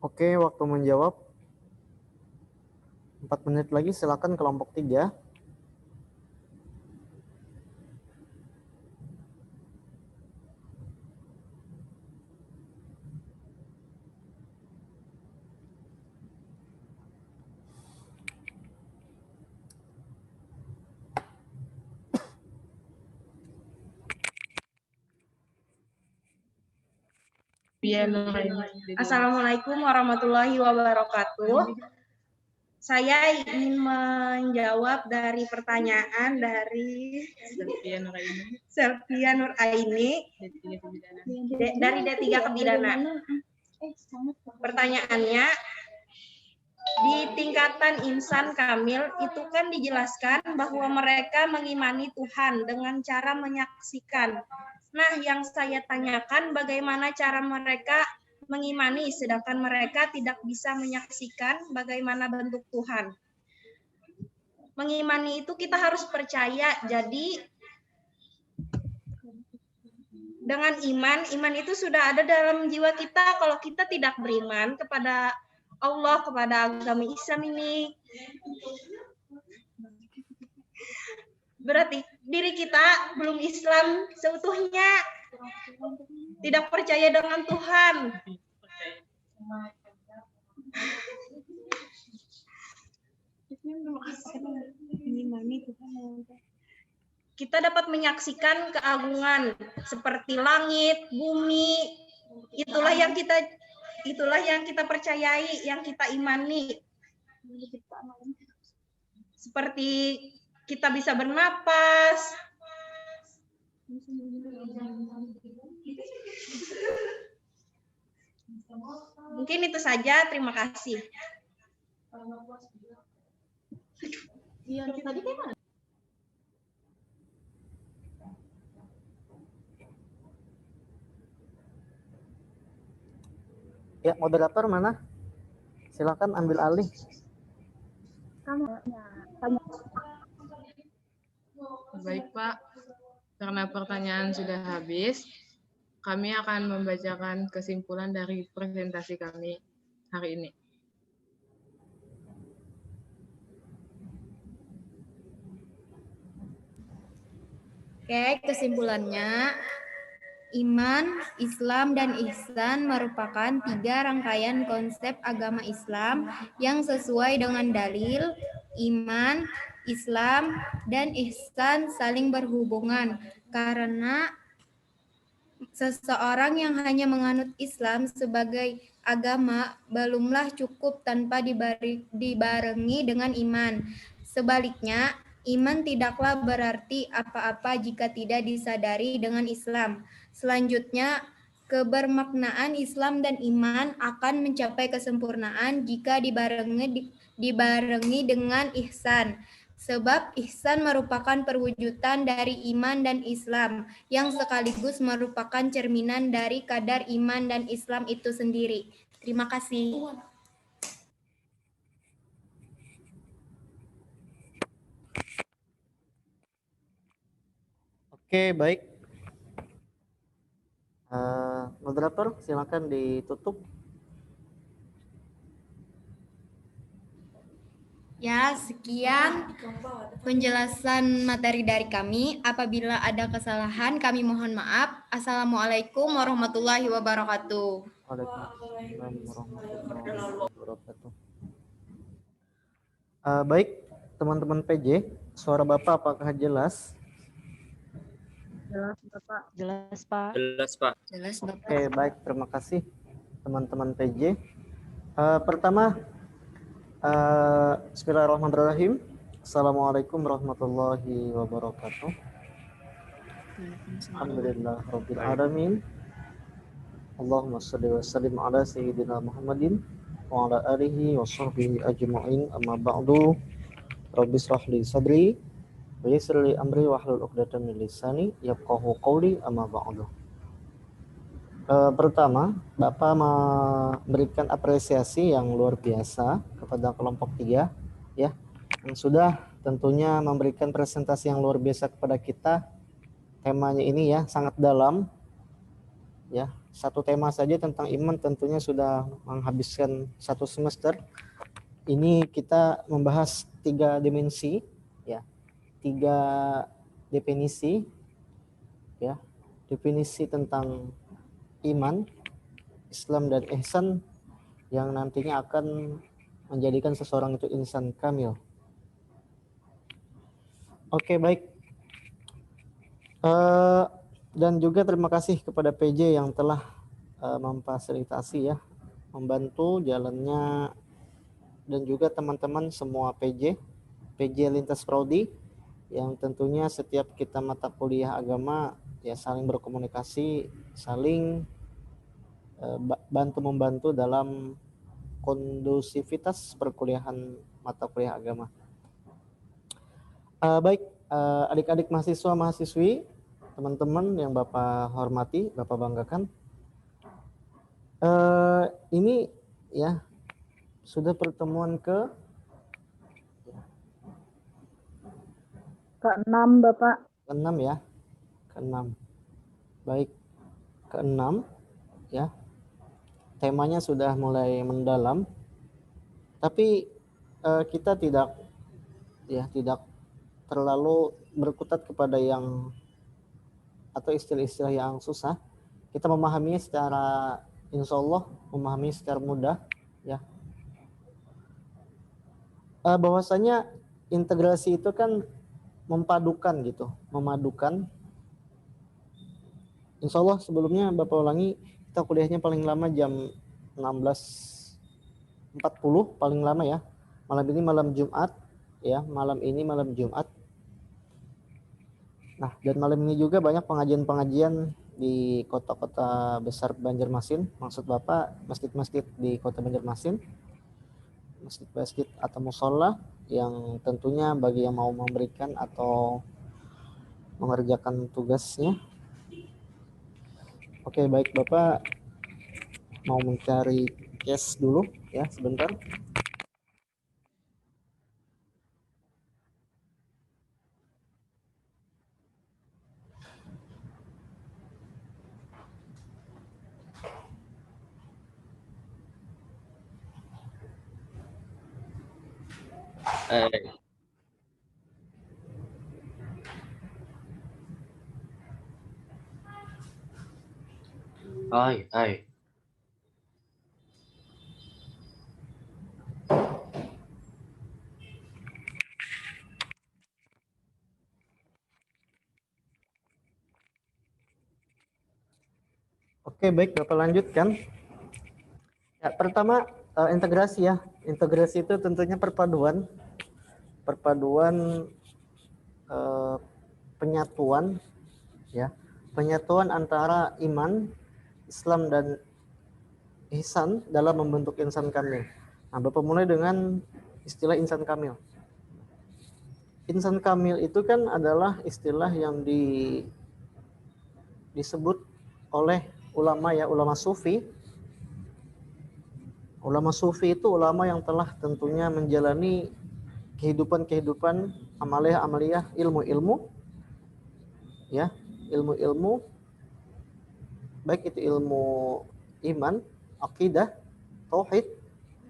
Oke, waktu menjawab 4 menit lagi, silakan kelompok 3. Assalamualaikum warahmatullahi wabarakatuh. Saya ingin menjawab dari pertanyaan dari Selvia Nuraini dari D3 Kebidanan. Pertanyaannya, di tingkatan insan kamil itu kan dijelaskan bahwa mereka mengimani Tuhan dengan cara menyaksikan. Nah, yang saya tanyakan bagaimana cara mereka mengimani sedangkan mereka tidak bisa menyaksikan bagaimana bentuk Tuhan. Mengimani itu kita harus percaya. Jadi dengan iman itu sudah ada dalam jiwa kita. Kalau kita tidak beriman kepada Allah, kepada agama Islam ini, berarti diri kita belum Islam seutuhnya, tidak percaya dengan Tuhan. Kita dapat menyaksikan keagungan seperti langit, bumi, itulah yang kita percayai, yang kita imani. Seperti kita bisa bernapas. Mungkin itu saja, terima kasih. Ya, moderator mana? Silakan ambil alih. Baik, Pak. Karena pertanyaan sudah habis, kami akan membacakan kesimpulan dari presentasi kami hari ini. Oke, kesimpulannya, iman, Islam, dan ihsan merupakan 3 rangkaian konsep agama Islam yang sesuai dengan dalil. Iman, Islam, dan ihsan saling berhubungan karena Seseorang yang hanya menganut Islam sebagai agama belumlah cukup tanpa dibarengi dengan iman. Sebaliknya, iman tidaklah berarti apa-apa jika tidak disadari dengan Islam. Selanjutnya, kebermaknaan Islam dan iman akan mencapai kesempurnaan jika dibarengi dengan ihsan. Sebab ihsan merupakan perwujudan dari iman dan Islam yang sekaligus merupakan cerminan dari kadar iman dan Islam itu sendiri. Terima kasih. Oke, baik. Moderator, silakan ditutup. Ya, sekian penjelasan materi dari kami. Apabila ada kesalahan, kami mohon maaf. Assalamualaikum warahmatullahi wabarakatuh. Waalaikumsalam warahmatullahi wabarakatuh. Baik, teman-teman PJ, suara Bapak apakah jelas? Jelas, Bapak. Jelas, Pak. Jelas, Pak. Jelas, Bapak. Oke, baik. Terima kasih, teman-teman PJ. Pertama, bismillahirrahmanirrahim. Assalamualaikum warahmatullahi wabarakatuh. Alhamdulillah rabbil alamin. Allahumma shalli wa sallim ala sayyidina Muhammadin wa ala alihi wa sahbihi ajma'in, amma ba'du. Rabbi shrah li sadri wa yassir li amri wa hlul 'uqdatam min lisani yafqahu qawli, amma ba'du. Pertama, Bapak memberikan apresiasi yang luar biasa kepada kelompok 3 ya, yang sudah tentunya memberikan presentasi yang luar biasa kepada kita. Temanya ini ya sangat dalam ya. Satu tema saja tentang iman tentunya sudah menghabiskan satu semester. Ini kita membahas 3 dimensi ya, 3 definisi ya, definisi tentang iman, Islam dan ihsan yang nantinya akan menjadikan seseorang itu insan kamil. Oke, baik. Dan juga terima kasih kepada PJ yang telah memfasilitasi ya, membantu jalannya, dan juga teman-teman semua PJ lintas prodi yang tentunya setiap kita mata kuliah agama ya saling berkomunikasi, saling bantu-membantu dalam kondusivitas perkuliahan mata kuliah agama. Baik, adik-adik mahasiswa-mahasiswi, teman-teman yang Bapak hormati, Bapak banggakan, ini ya sudah pertemuan ke-6, Bapak. ke-6 ya, ke-6. Baik, ke-6 ya. Temanya sudah mulai mendalam, tapi kita tidak terlalu berkutat kepada yang atau istilah-istilah yang susah. Kita memahami secara, insya Allah memahami secara mudah ya. Bahwasanya integrasi itu kan memadukan. Insya Allah sebelumnya Bapak ulangi, kita kuliahnya paling lama jam 16.40 paling lama ya. Malam ini malam Jumat ya, malam ini malam Jumat. Nah, dan malam ini juga banyak pengajian-pengajian di kota-kota besar Banjarmasin. Maksud Bapak masjid-masjid di kota Banjarmasin, masjid-masjid atau musola yang tentunya bagi yang mau memberikan atau mengerjakan tugasnya. Oke, baik, Bapak mau mencari case dulu ya sebentar. Hai. Oke, baik, Bapak lanjutkan. Ya, pertama integrasi ya. Integrasi itu tentunya perpaduan penyatuan ya. Penyatuan antara iman, Islam dan ihsan dalam membentuk insan kamil. Nah, Bapak mulai dengan istilah insan kamil. Insan kamil itu kan adalah istilah yang disebut oleh ulama ya, ulama sufi. Ulama sufi itu ulama yang telah tentunya menjalani kehidupan amaliyah, ilmu-ilmu ya, ilmu-ilmu baik itu ilmu iman, akidah, tauhid,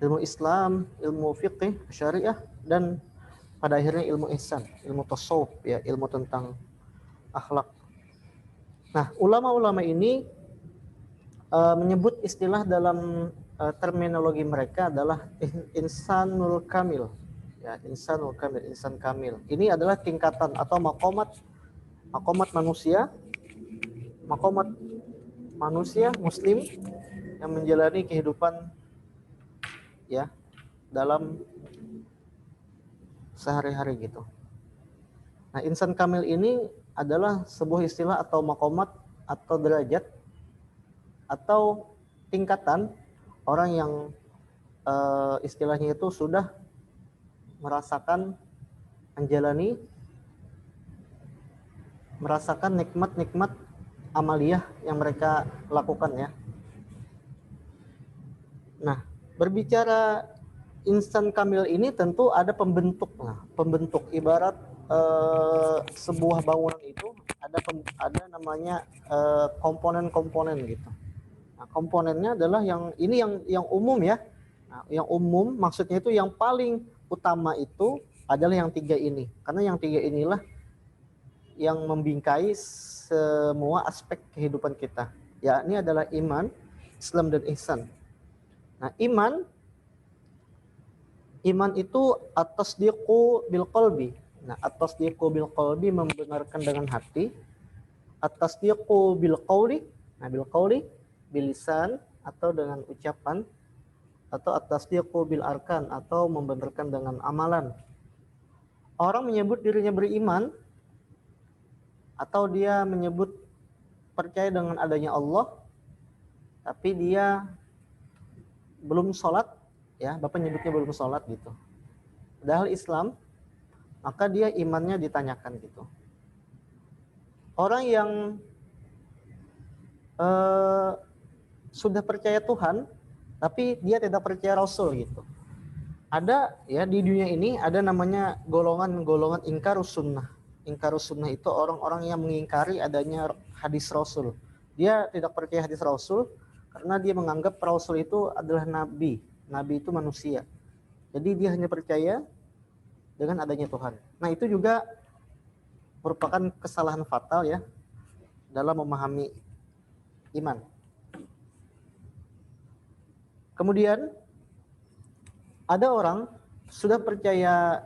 ilmu Islam, ilmu fiqih, syariah, dan pada akhirnya ilmu ihsan, ilmu tasawuf ya, ilmu tentang akhlak. Nah, ulama-ulama ini menyebut istilah dalam terminologi mereka adalah insanul kamil. Ya, insanul kamil, insan kamil. Ini adalah tingkatan atau makomat manusia muslim yang menjalani kehidupan ya dalam sehari-hari gitu. Nah, insan kamil ini adalah sebuah istilah atau makomat atau derajat atau tingkatan orang yang istilahnya itu sudah merasakan nikmat-nikmat amaliyah yang mereka lakukan ya. Nah, berbicara insan kamil ini tentu ada pembentuk. Nah, pembentuk ibarat sebuah bangunan itu ada namanya komponen-komponen gitu. Nah, komponennya adalah yang umum ya. Nah, yang umum maksudnya itu yang paling utama itu adalah yang tiga ini. Karena yang tiga inilah yang membingkai semua aspek kehidupan kita. Ya, ini adalah iman, Islam dan ihsan. Nah, iman itu at-tasdiqu bil qalbi. Nah, at-tasdiqu bil qalbi membenarkan dengan hati. At-tasdiqu bil qawli, nah bil qawli bil lisan atau dengan ucapan, atau at-tasdiqu bil arkan atau membenarkan dengan amalan. Orang menyebut dirinya beriman atau dia menyebut percaya dengan adanya Allah, tapi dia belum sholat, ya, Bapak nyebutnya belum sholat gitu. Padahal Islam, maka dia imannya ditanyakan gitu. Orang yang sudah percaya Tuhan, tapi dia tidak percaya Rasul gitu. Ada ya di dunia ini ada namanya golongan-golongan ingkarus sunnah. Ingkarus sunnah itu orang-orang yang mengingkari adanya hadis Rasul. Dia tidak percaya hadis Rasul karena dia menganggap Rasul itu adalah nabi. Nabi itu manusia. Jadi dia hanya percaya dengan adanya Tuhan. Nah, itu juga merupakan kesalahan fatal ya dalam memahami iman. Kemudian ada orang sudah percaya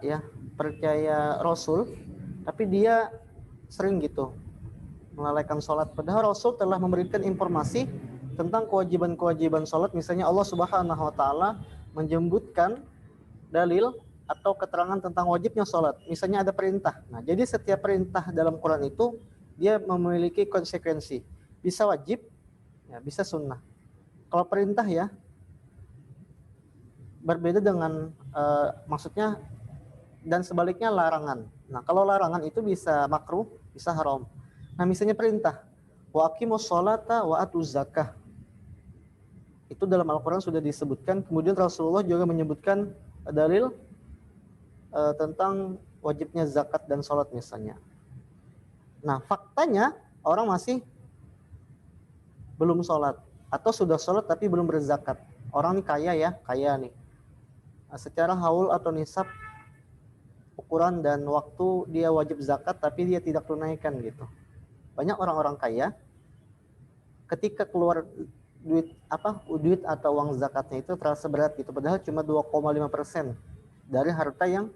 Rasul, tapi dia sering gitu melalaikan sholat. Padahal Rasul telah memberikan informasi tentang kewajiban-kewajiban sholat. Misalnya Allah Subhanahu Wa Taala menyebutkan dalil atau keterangan tentang wajibnya sholat. Misalnya ada perintah. Nah, jadi setiap perintah dalam Quran itu dia memiliki konsekuensi. Bisa wajib, ya, bisa sunnah. Kalau perintah ya berbeda dengan maksudnya, dan sebaliknya larangan. Nah, kalau larangan itu bisa makruh, bisa haram. Nah, misalnya perintah, wa aqimus sholata wa atuz zakah. Itu dalam Al-Quran sudah disebutkan. Kemudian Rasulullah juga menyebutkan dalil tentang wajibnya zakat dan sholat misalnya. Nah, faktanya orang masih belum sholat atau sudah sholat tapi belum berzakat. Orang ini kaya nih. Nah, secara haul atau nisab ukuran dan waktu dia wajib zakat tapi dia tidak tunaikan gitu. Banyak orang-orang kaya ketika keluar duit atau uang zakatnya itu terasa berat gitu, padahal cuma 2,5% dari harta yang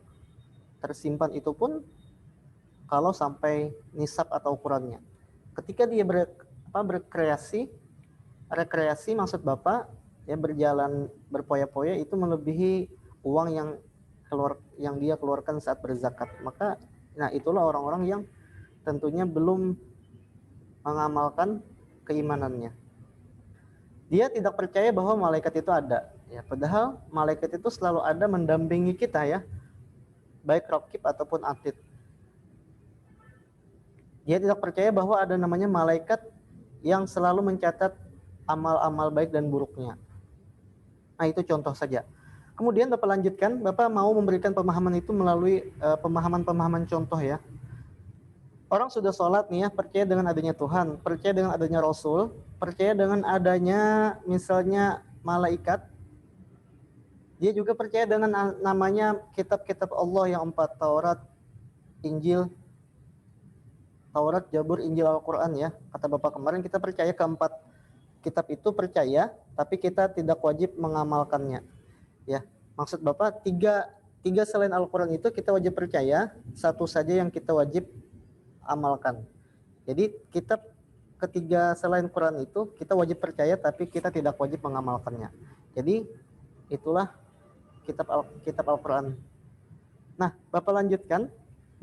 tersimpan, itu pun kalau sampai nisab atau ukurannya. Ketika dia berkreasi rekreasi maksud Bapak ya berjalan berpoya-poya itu melebihi uang yang dia keluarkan saat berzakat. Maka nah itulah orang-orang yang tentunya belum mengamalkan keimanannya. Dia tidak percaya bahwa malaikat itu ada. Ya, padahal malaikat itu selalu ada mendampingi kita ya, baik raqib ataupun atid. Dia tidak percaya bahwa ada namanya malaikat yang selalu mencatat amal-amal baik dan buruknya. Nah itu contoh saja. Kemudian Bapak lanjutkan, Bapak mau memberikan pemahaman itu melalui pemahaman-pemahaman contoh ya. Orang sudah sholat nih ya, percaya dengan adanya Tuhan, percaya dengan adanya Rasul, percaya dengan adanya misalnya malaikat. Dia juga percaya dengan namanya kitab-kitab Allah yang 4, Taurat, Injil, Taurat, Jabur, Injil, Al-Quran ya. Kata Bapak kemarin kita percaya keempat kitab itu percaya, tapi kita tidak wajib mengamalkannya. Ya, maksud Bapak tiga selain Al-Quran itu kita wajib percaya, satu saja yang kita wajib amalkan. Jadi kitab ketiga selain Quran itu kita wajib percaya, tapi kita tidak wajib mengamalkannya. Jadi itulah kitab Al-Quran. Nah, Bapak lanjutkan,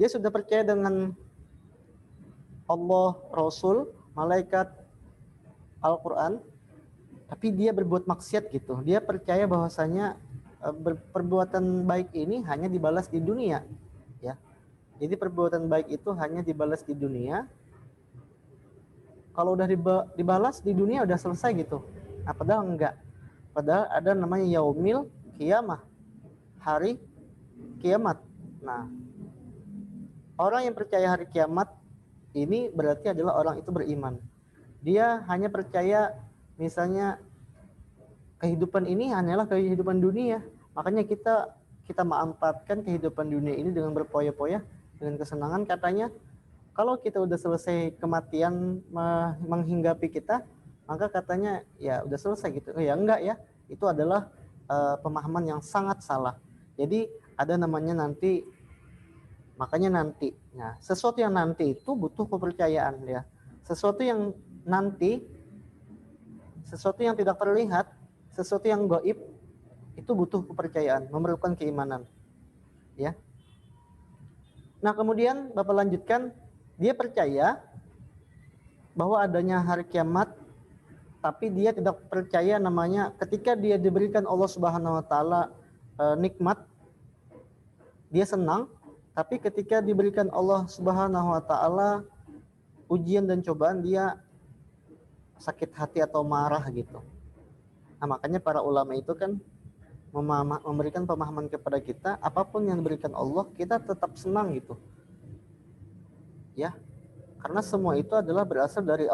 dia sudah percaya dengan Allah, Rasul, malaikat, Al-Quran, tapi dia berbuat maksiat gitu. Dia percaya bahwasanya perbuatan baik ini hanya dibalas di dunia, ya. Jadi perbuatan baik itu hanya dibalas di dunia. Kalau udah dibalas di dunia udah selesai gitu. Nah, padahal enggak. Padahal ada namanya yaumil qiyamah, hari kiamat. Nah, orang yang percaya hari kiamat ini berarti adalah orang itu beriman. Dia hanya percaya misalnya kehidupan ini hanyalah kehidupan dunia. Makanya kita manfaatkan kehidupan dunia ini dengan berpoya-poya, dengan kesenangan katanya. Kalau kita udah selesai kematian menghinggapi kita, maka katanya ya udah selesai gitu. Ya enggak ya. Itu adalah pemahaman yang sangat salah. Jadi ada namanya nanti, makanya nanti. Nah, sesuatu yang nanti itu butuh kepercayaan ya. Sesuatu yang nanti, sesuatu yang tidak terlihat, sesuatu yang gaib itu butuh kepercayaan, memerlukan keimanan. Ya. Nah, kemudian Bapak lanjutkan, dia percaya bahwa adanya hari kiamat, tapi dia tidak percaya namanya ketika dia diberikan Allah Subhanahu wa taala nikmat, dia senang, tapi ketika diberikan Allah Subhanahu wa taala ujian dan cobaan, dia sakit hati atau marah gitu. Nah, makanya para ulama itu kan memberikan pemahaman kepada kita, apapun yang diberikan Allah, kita tetap senang gitu. Ya. Karena semua itu adalah berasal dari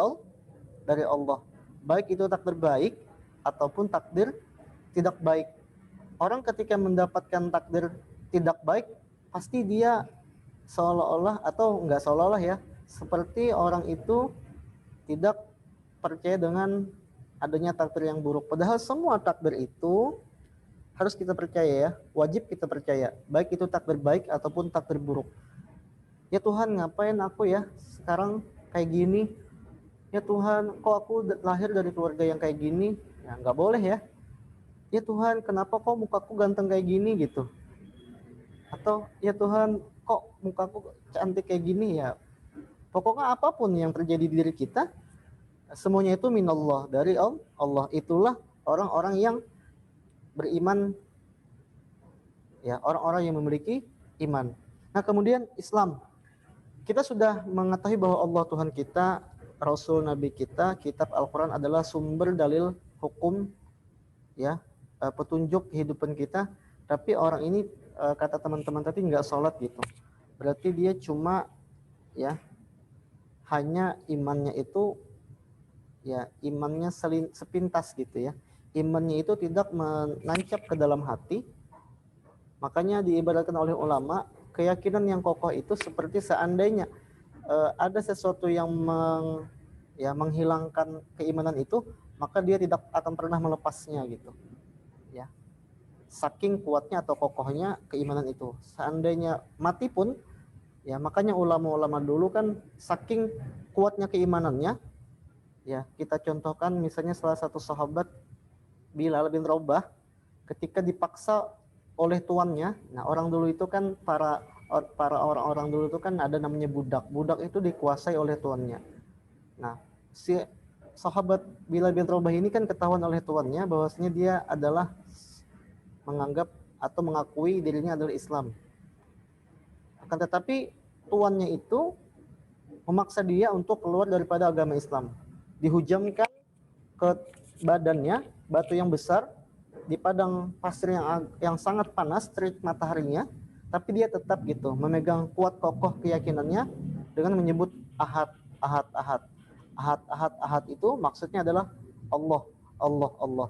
Allah. Baik itu takdir baik ataupun takdir tidak baik. Orang ketika mendapatkan takdir tidak baik, pasti dia seolah-olah atau enggak seolah-olah ya, seperti orang itu tidak percaya dengan adanya takdir yang buruk. Padahal semua takdir itu harus kita percaya ya, wajib kita percaya, baik itu takdir baik ataupun takdir buruk. Ya Tuhan, ngapain aku ya sekarang kayak gini? Ya Tuhan, kok aku lahir dari keluarga yang kayak gini? Ya nggak boleh ya. Ya Tuhan, kenapa kok mukaku ganteng kayak gini gitu? Atau ya Tuhan, kok mukaku cantik kayak gini ya? Pokoknya apapun yang terjadi di diri kita, semuanya itu minallah, dari Allah. Itulah orang-orang yang beriman, ya, orang-orang yang memiliki iman. Nah, kemudian Islam. Kita sudah mengetahui bahwa Allah Tuhan kita, Rasul Nabi kita, kitab Al-Quran adalah sumber dalil hukum, ya, petunjuk kehidupan kita. Tapi orang ini, kata teman-teman tadi, nggak sholat gitu. Berarti dia cuma, ya, hanya imannya itu, ya, imannya sepintas gitu ya. Imannya itu tidak menancap ke dalam hati. Makanya diibaratkan oleh ulama, keyakinan yang kokoh itu seperti seandainya ada sesuatu yang menghilangkan keimanan itu, maka dia tidak akan pernah melepasnya gitu. Ya. Saking kuatnya atau kokohnya keimanan itu. Seandainya mati pun, ya makanya ulama-ulama dulu kan saking kuatnya keimanannya, Ya, kita contohkan misalnya salah satu sahabat Bilal bin Rabah ketika dipaksa oleh tuannya. Nah, orang dulu itu kan para orang-orang dulu itu kan ada namanya budak. Budak itu dikuasai oleh tuannya. Nah, si sahabat Bilal bin Rabah ini kan ketahuan oleh tuannya bahwasanya dia adalah menganggap atau mengakui dirinya adalah Islam. Akan tetapi tuannya itu memaksa dia untuk keluar daripada agama Islam. Dihujamkan ke badannya batu yang besar di padang pasir yang sangat panas, terik mataharinya, tapi dia tetap gitu memegang kuat kokoh keyakinannya dengan menyebut ahad, ahad, ahad. Ahad, ahad, ahad itu maksudnya adalah Allah, Allah, Allah.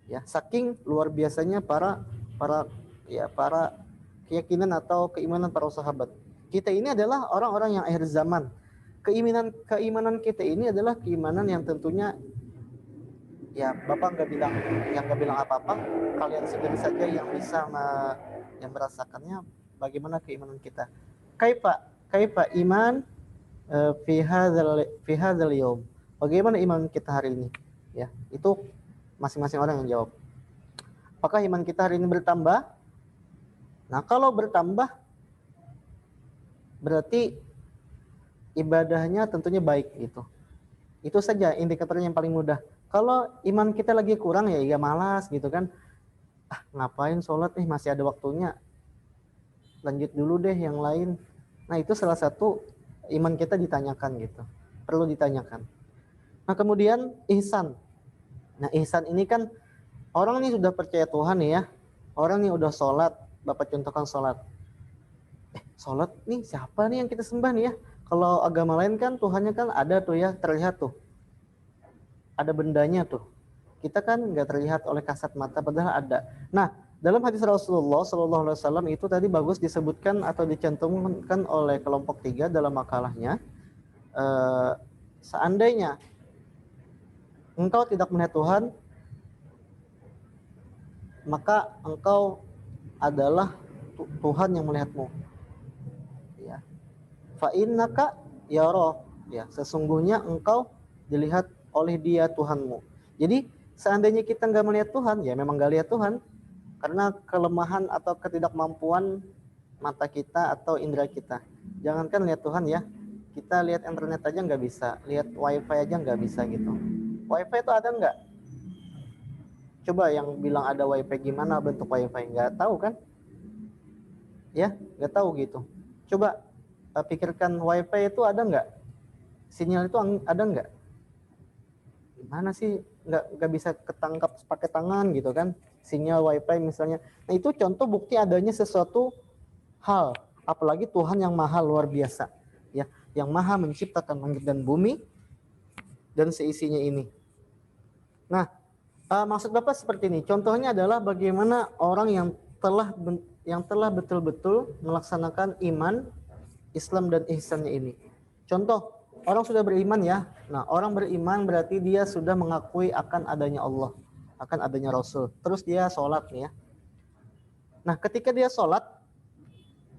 Ya, saking luar biasanya para keyakinan atau keimanan para sahabat. Kita ini adalah orang-orang yang akhir zaman. Keimanan kita ini adalah keimanan yang tentunya ya Bapak nggak bilang apa-apa, kalian sendiri saja yang bisa yang merasakannya bagaimana keimanan kita. Kaifa iman fi hadzal yaum. Bagaimana iman kita hari ini? Ya, itu masing-masing orang yang jawab. Apakah iman kita hari ini bertambah? Nah, kalau bertambah berarti ibadahnya tentunya baik gitu. Itu saja indikatornya yang paling mudah. Kalau iman kita lagi kurang ya malas gitu kan. Ngapain sholat nih, masih ada waktunya. Lanjut dulu deh yang lain. Nah, itu salah satu iman kita ditanyakan gitu. Perlu ditanyakan. Nah, kemudian ihsan. Nah, ihsan ini kan orang ini sudah percaya Tuhan ya. Orang ini udah sholat, Bapak contohkan sholat. Sholat nih siapa nih yang kita sembah nih ya? Kalau agama lain kan Tuhannya kan ada tuh ya, terlihat tuh. Ada bendanya tuh. Kita kan nggak terlihat oleh kasat mata, padahal ada. Nah, dalam hadis Rasulullah SAW itu tadi bagus disebutkan atau dicantumkan oleh kelompok 3 dalam makalahnya. Seandainya engkau tidak melihat Tuhan, maka engkau adalah Tuhan yang melihatmu. Ya. Fa innaka yara. Ya, sesungguhnya engkau dilihat oleh Dia Tuhanmu. Jadi seandainya kita nggak melihat Tuhan, ya memang nggak lihat Tuhan. Karena kelemahan atau ketidakmampuan mata kita atau indera kita. Jangankan lihat Tuhan ya, kita lihat internet aja nggak bisa, lihat wifi aja nggak bisa gitu. Wifi itu ada nggak? Coba yang bilang ada wifi, gimana bentuk wifi? Nggak tahu kan? Ya, nggak tahu gitu. Coba pikirkan wifi itu ada nggak? Sinyal itu ada nggak? Gimana sih? Nggak bisa ketangkap pakai tangan gitu kan? Sinyal wifi misalnya. Nah, itu contoh bukti adanya sesuatu hal, apalagi Tuhan yang maha luar biasa ya, yang maha menciptakan langit dan bumi dan seisinya ini. Nah, maksud Bapak seperti ini. Contohnya adalah bagaimana orang yang telah betul-betul melaksanakan iman, Islam dan ihsannya ini. Contoh, orang sudah beriman ya. Nah, orang beriman berarti dia sudah mengakui akan adanya Allah, akan adanya Rasul. Terus dia sholat nih ya. Nah, ketika dia sholat,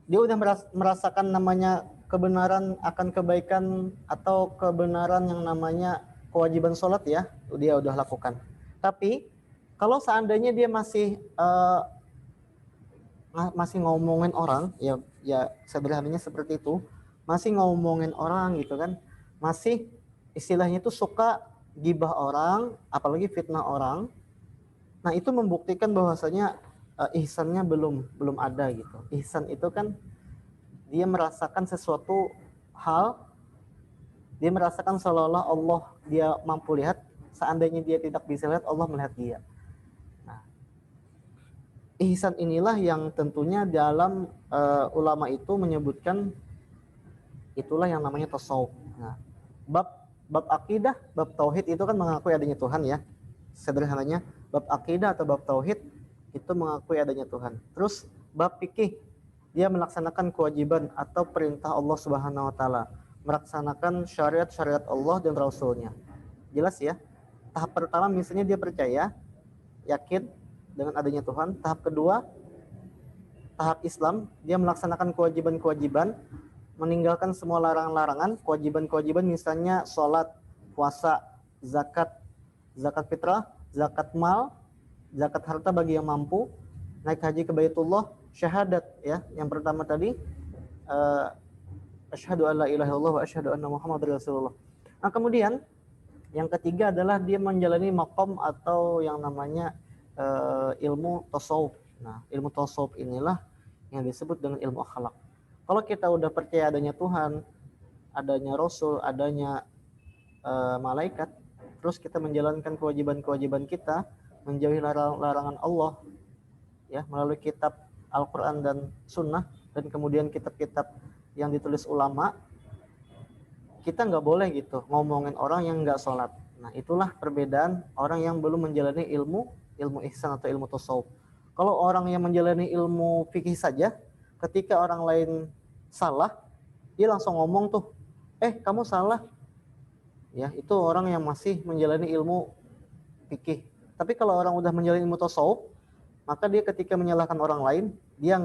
dia udah merasakan namanya kebenaran akan kebaikan atau kebenaran yang namanya kewajiban sholat ya. Dia udah lakukan. Tapi kalau seandainya dia masih ngomongin orang, ya sederhananya seperti itu, masih ngomongin orang gitu kan, masih istilahnya itu suka gibah orang, apalagi fitnah orang. Nah, itu membuktikan bahwasanya ihsannya belum ada gitu. Ihsan itu kan dia merasakan sesuatu hal, dia merasakan seolah-olah Allah dia mampu lihat, seandainya dia tidak bisa lihat, Allah melihat dia. Nah, ihsan inilah yang tentunya dalam ulama itu menyebutkan itulah yang namanya tasawuf. Nah, bab akidah, bab tauhid itu kan mengakui adanya Tuhan ya. Sederhananya, bab akidah atau bab tauhid itu mengakui adanya Tuhan. Terus bab fikih, dia melaksanakan kewajiban atau perintah Allah Subhanahu wa taala, melaksanakan syariat-syariat Allah dan Rasulnya. Jelas ya? Tahap pertama misalnya dia percaya, yakin dengan adanya Tuhan. Tahap kedua, tahap Islam, dia melaksanakan kewajiban-kewajiban, meninggalkan semua larangan-larangan, kewajiban-kewajiban misalnya sholat, puasa, zakat fitrah, zakat mal, zakat harta bagi yang mampu, naik haji ke Baitullah, syahadat ya. Yang pertama tadi asyhadu alla ilaha illallah wa asyhadu anna muhammadar rasulullah. Nah, kemudian yang ketiga adalah dia menjalani maqam atau yang namanya ilmu tasawuf. Nah, ilmu tasawuf inilah yang disebut dengan ilmu akhlak. Kalau kita udah percaya adanya Tuhan, adanya Rasul, adanya malaikat, terus kita menjalankan kewajiban-kewajiban kita, menjauhi larangan Allah, ya, melalui kitab Al-Quran dan Sunnah, dan kemudian kitab-kitab yang ditulis ulama, kita nggak boleh gitu ngomongin orang yang nggak sholat. Nah, itulah perbedaan orang yang belum menjalani ilmu ihsan atau ilmu tasawuf. Kalau orang yang menjalani ilmu fikih saja, ketika orang lain salah, dia langsung ngomong tuh, kamu salah. Ya, itu orang yang masih menjalani ilmu fikih. Tapi kalau orang udah menjalani ilmu tasawuf, maka dia ketika menyalahkan orang lain, dia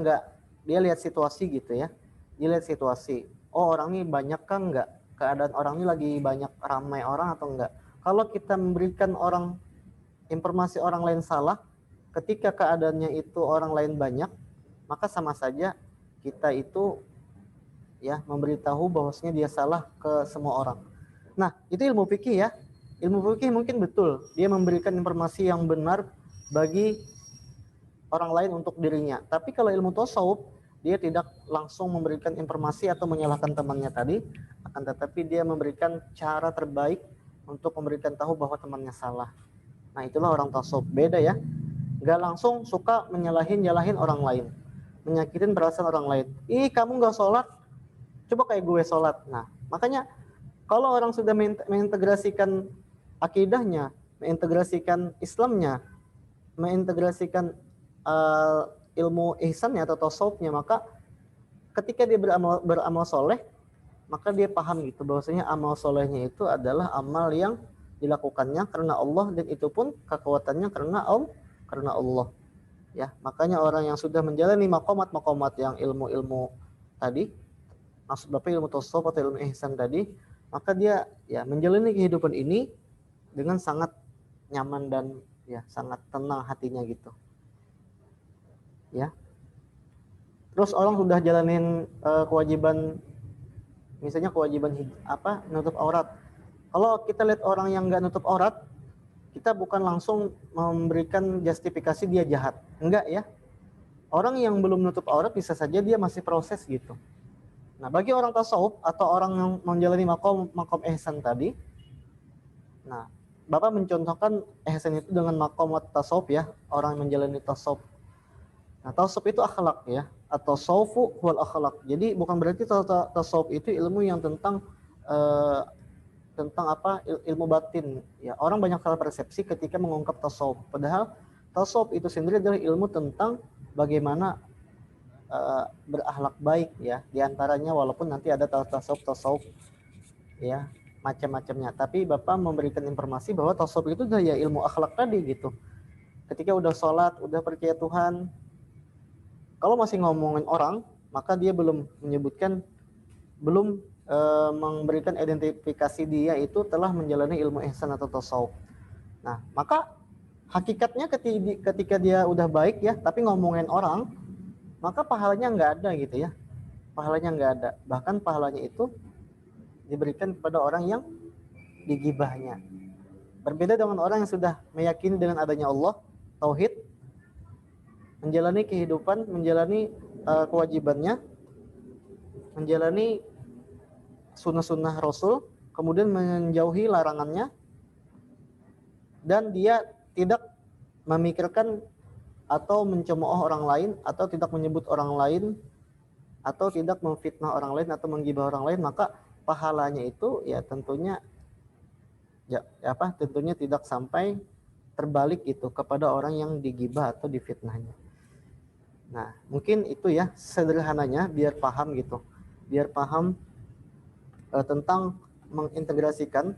lihat situasi gitu ya. Dia lihat situasi. Oh, orang ini banyak kan enggak? Keadaan orang ini lagi banyak ramai orang atau enggak? Kalau kita memberikan informasi orang lain salah, ketika keadaannya itu orang lain banyak, maka sama saja kita itu ya memberitahu bahwasanya dia salah ke semua orang. Nah, itu ilmu fikih ya. Ilmu fikih mungkin betul, dia memberikan informasi yang benar bagi orang lain untuk dirinya. Tapi kalau ilmu tasawuf, dia tidak langsung memberikan informasi atau menyalahkan temannya tadi, akan tetapi dia memberikan cara terbaik untuk memberikan tahu bahwa temannya salah. Nah, itulah orang tasawuf. Beda ya. Nggak langsung suka nyalahin orang lain, menyakitin perasaan orang lain. Ih, kamu nggak sholat, coba kayak gue sholat. Nah, makanya kalau orang sudah mengintegrasikan akidahnya, mengintegrasikan Islamnya, mengintegrasikan ilmu ihsannya atau tasawufnya, maka ketika dia beramal soleh, maka dia paham gitu bahwasanya amal solehnya itu adalah amal yang dilakukannya karena Allah, dan itu pun kekuatannya karena Allah. Ya, makanya orang yang sudah menjalani maqamat yang ilmu-ilmu tadi, maksud Bapak ilmu tasawuf atau ilmu ihsan tadi, maka dia ya menjalani kehidupan ini dengan sangat nyaman dan ya sangat tenang hatinya gitu. Ya. Terus orang sudah jalanin kewajiban, misalnya kewajiban nutup aurat. Kalau kita lihat orang yang nggak nutup aurat, kita bukan langsung memberikan justifikasi dia jahat. Enggak ya. Orang yang belum nutup aurat bisa saja dia masih proses gitu. Nah, bagi orang tasawuf atau orang yang menjalani maqam ihsan tadi, nah, Bapak mencontohkan ihsan itu dengan maqam tasawuf ya, orang yang menjalani tasawuf. Nah, tasawuf itu akhlak ya, atau tasawufu wal akhlak. Jadi bukan berarti tasawuf itu ilmu yang tentang ilmu batin ya. Orang banyak salah persepsi ketika mengungkap tasawuf. Padahal tasawuf itu sendiri adalah ilmu tentang bagaimana berakhlak baik ya. Di antaranya walaupun nanti ada tasawuf ya macam-macamnya. Tapi Bapak memberikan informasi bahwa tasawuf itu adalah ya ilmu akhlak tadi gitu. Ketika udah sholat, udah percaya Tuhan, kalau masih ngomongin orang, maka dia belum memberikan identifikasi dia itu telah menjalani ilmu ihsan atau tasawuf. Nah, maka hakikatnya ketika dia udah baik ya, tapi ngomongin orang, maka pahalanya nggak ada gitu ya. Pahalanya nggak ada. Bahkan pahalanya itu diberikan kepada orang yang digibahnya. Berbeda dengan orang yang sudah meyakini dengan adanya Allah, tauhid, menjalani kehidupan, menjalani kewajibannya, menjalani sunnah-sunnah Rasul, kemudian menjauhi larangannya, dan dia tidak memikirkan atau mencemooh orang lain, atau tidak menyebut orang lain, atau tidak memfitnah orang lain, atau menggibah orang lain, maka pahalanya itu ya tentunya tentunya tidak sampai terbalik itu kepada orang yang digibah atau difitnahnya. Nah, mungkin itu ya sederhananya biar paham gitu. Biar paham tentang mengintegrasikan,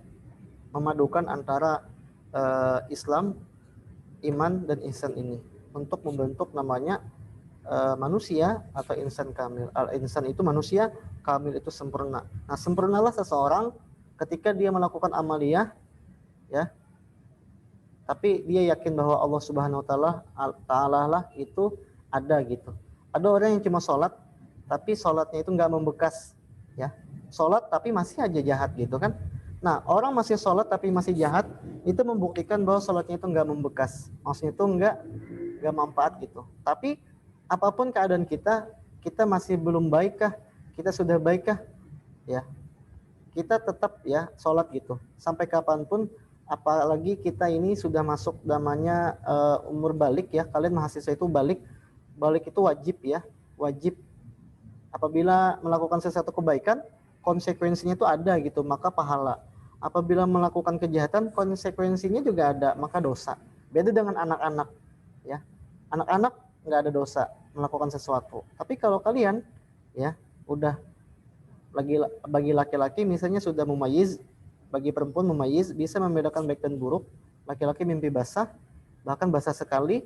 memadukan antara Islam, iman, dan ihsan ini untuk membentuk namanya manusia atau insan kamil. Al-insan itu manusia, kamil itu sempurna. Nah, sempurnalah seseorang ketika dia melakukan amaliyah ya. Tapi dia yakin bahwa Allah Subhanahu wa taala lah itu ada gitu. Ada orang yang cuma sholat tapi sholatnya itu nggak membekas, ya. Sholat tapi masih aja jahat gitu kan. Nah, orang masih sholat tapi masih jahat itu membuktikan bahwa sholatnya itu nggak membekas. Maksudnya itu nggak manfaat gitu. Tapi apapun keadaan kita masih belum baikkah? Kita sudah baikkah? Ya, kita tetap ya sholat gitu. Sampai kapanpun, apalagi kita ini sudah masuk namanya umur balik ya. Kalian mahasiswa itu balik itu wajib ya, wajib. Apabila melakukan sesuatu kebaikan, konsekuensinya itu ada gitu, maka pahala. Apabila melakukan kejahatan, konsekuensinya juga ada, maka dosa. Beda dengan anak-anak ya. Anak-anak nggak ada dosa melakukan sesuatu. Tapi kalau kalian ya udah bagi laki-laki misalnya sudah mumayyiz, bagi perempuan mumayyiz, bisa membedakan baik dan buruk. Laki-laki mimpi basah, bahkan basah sekali.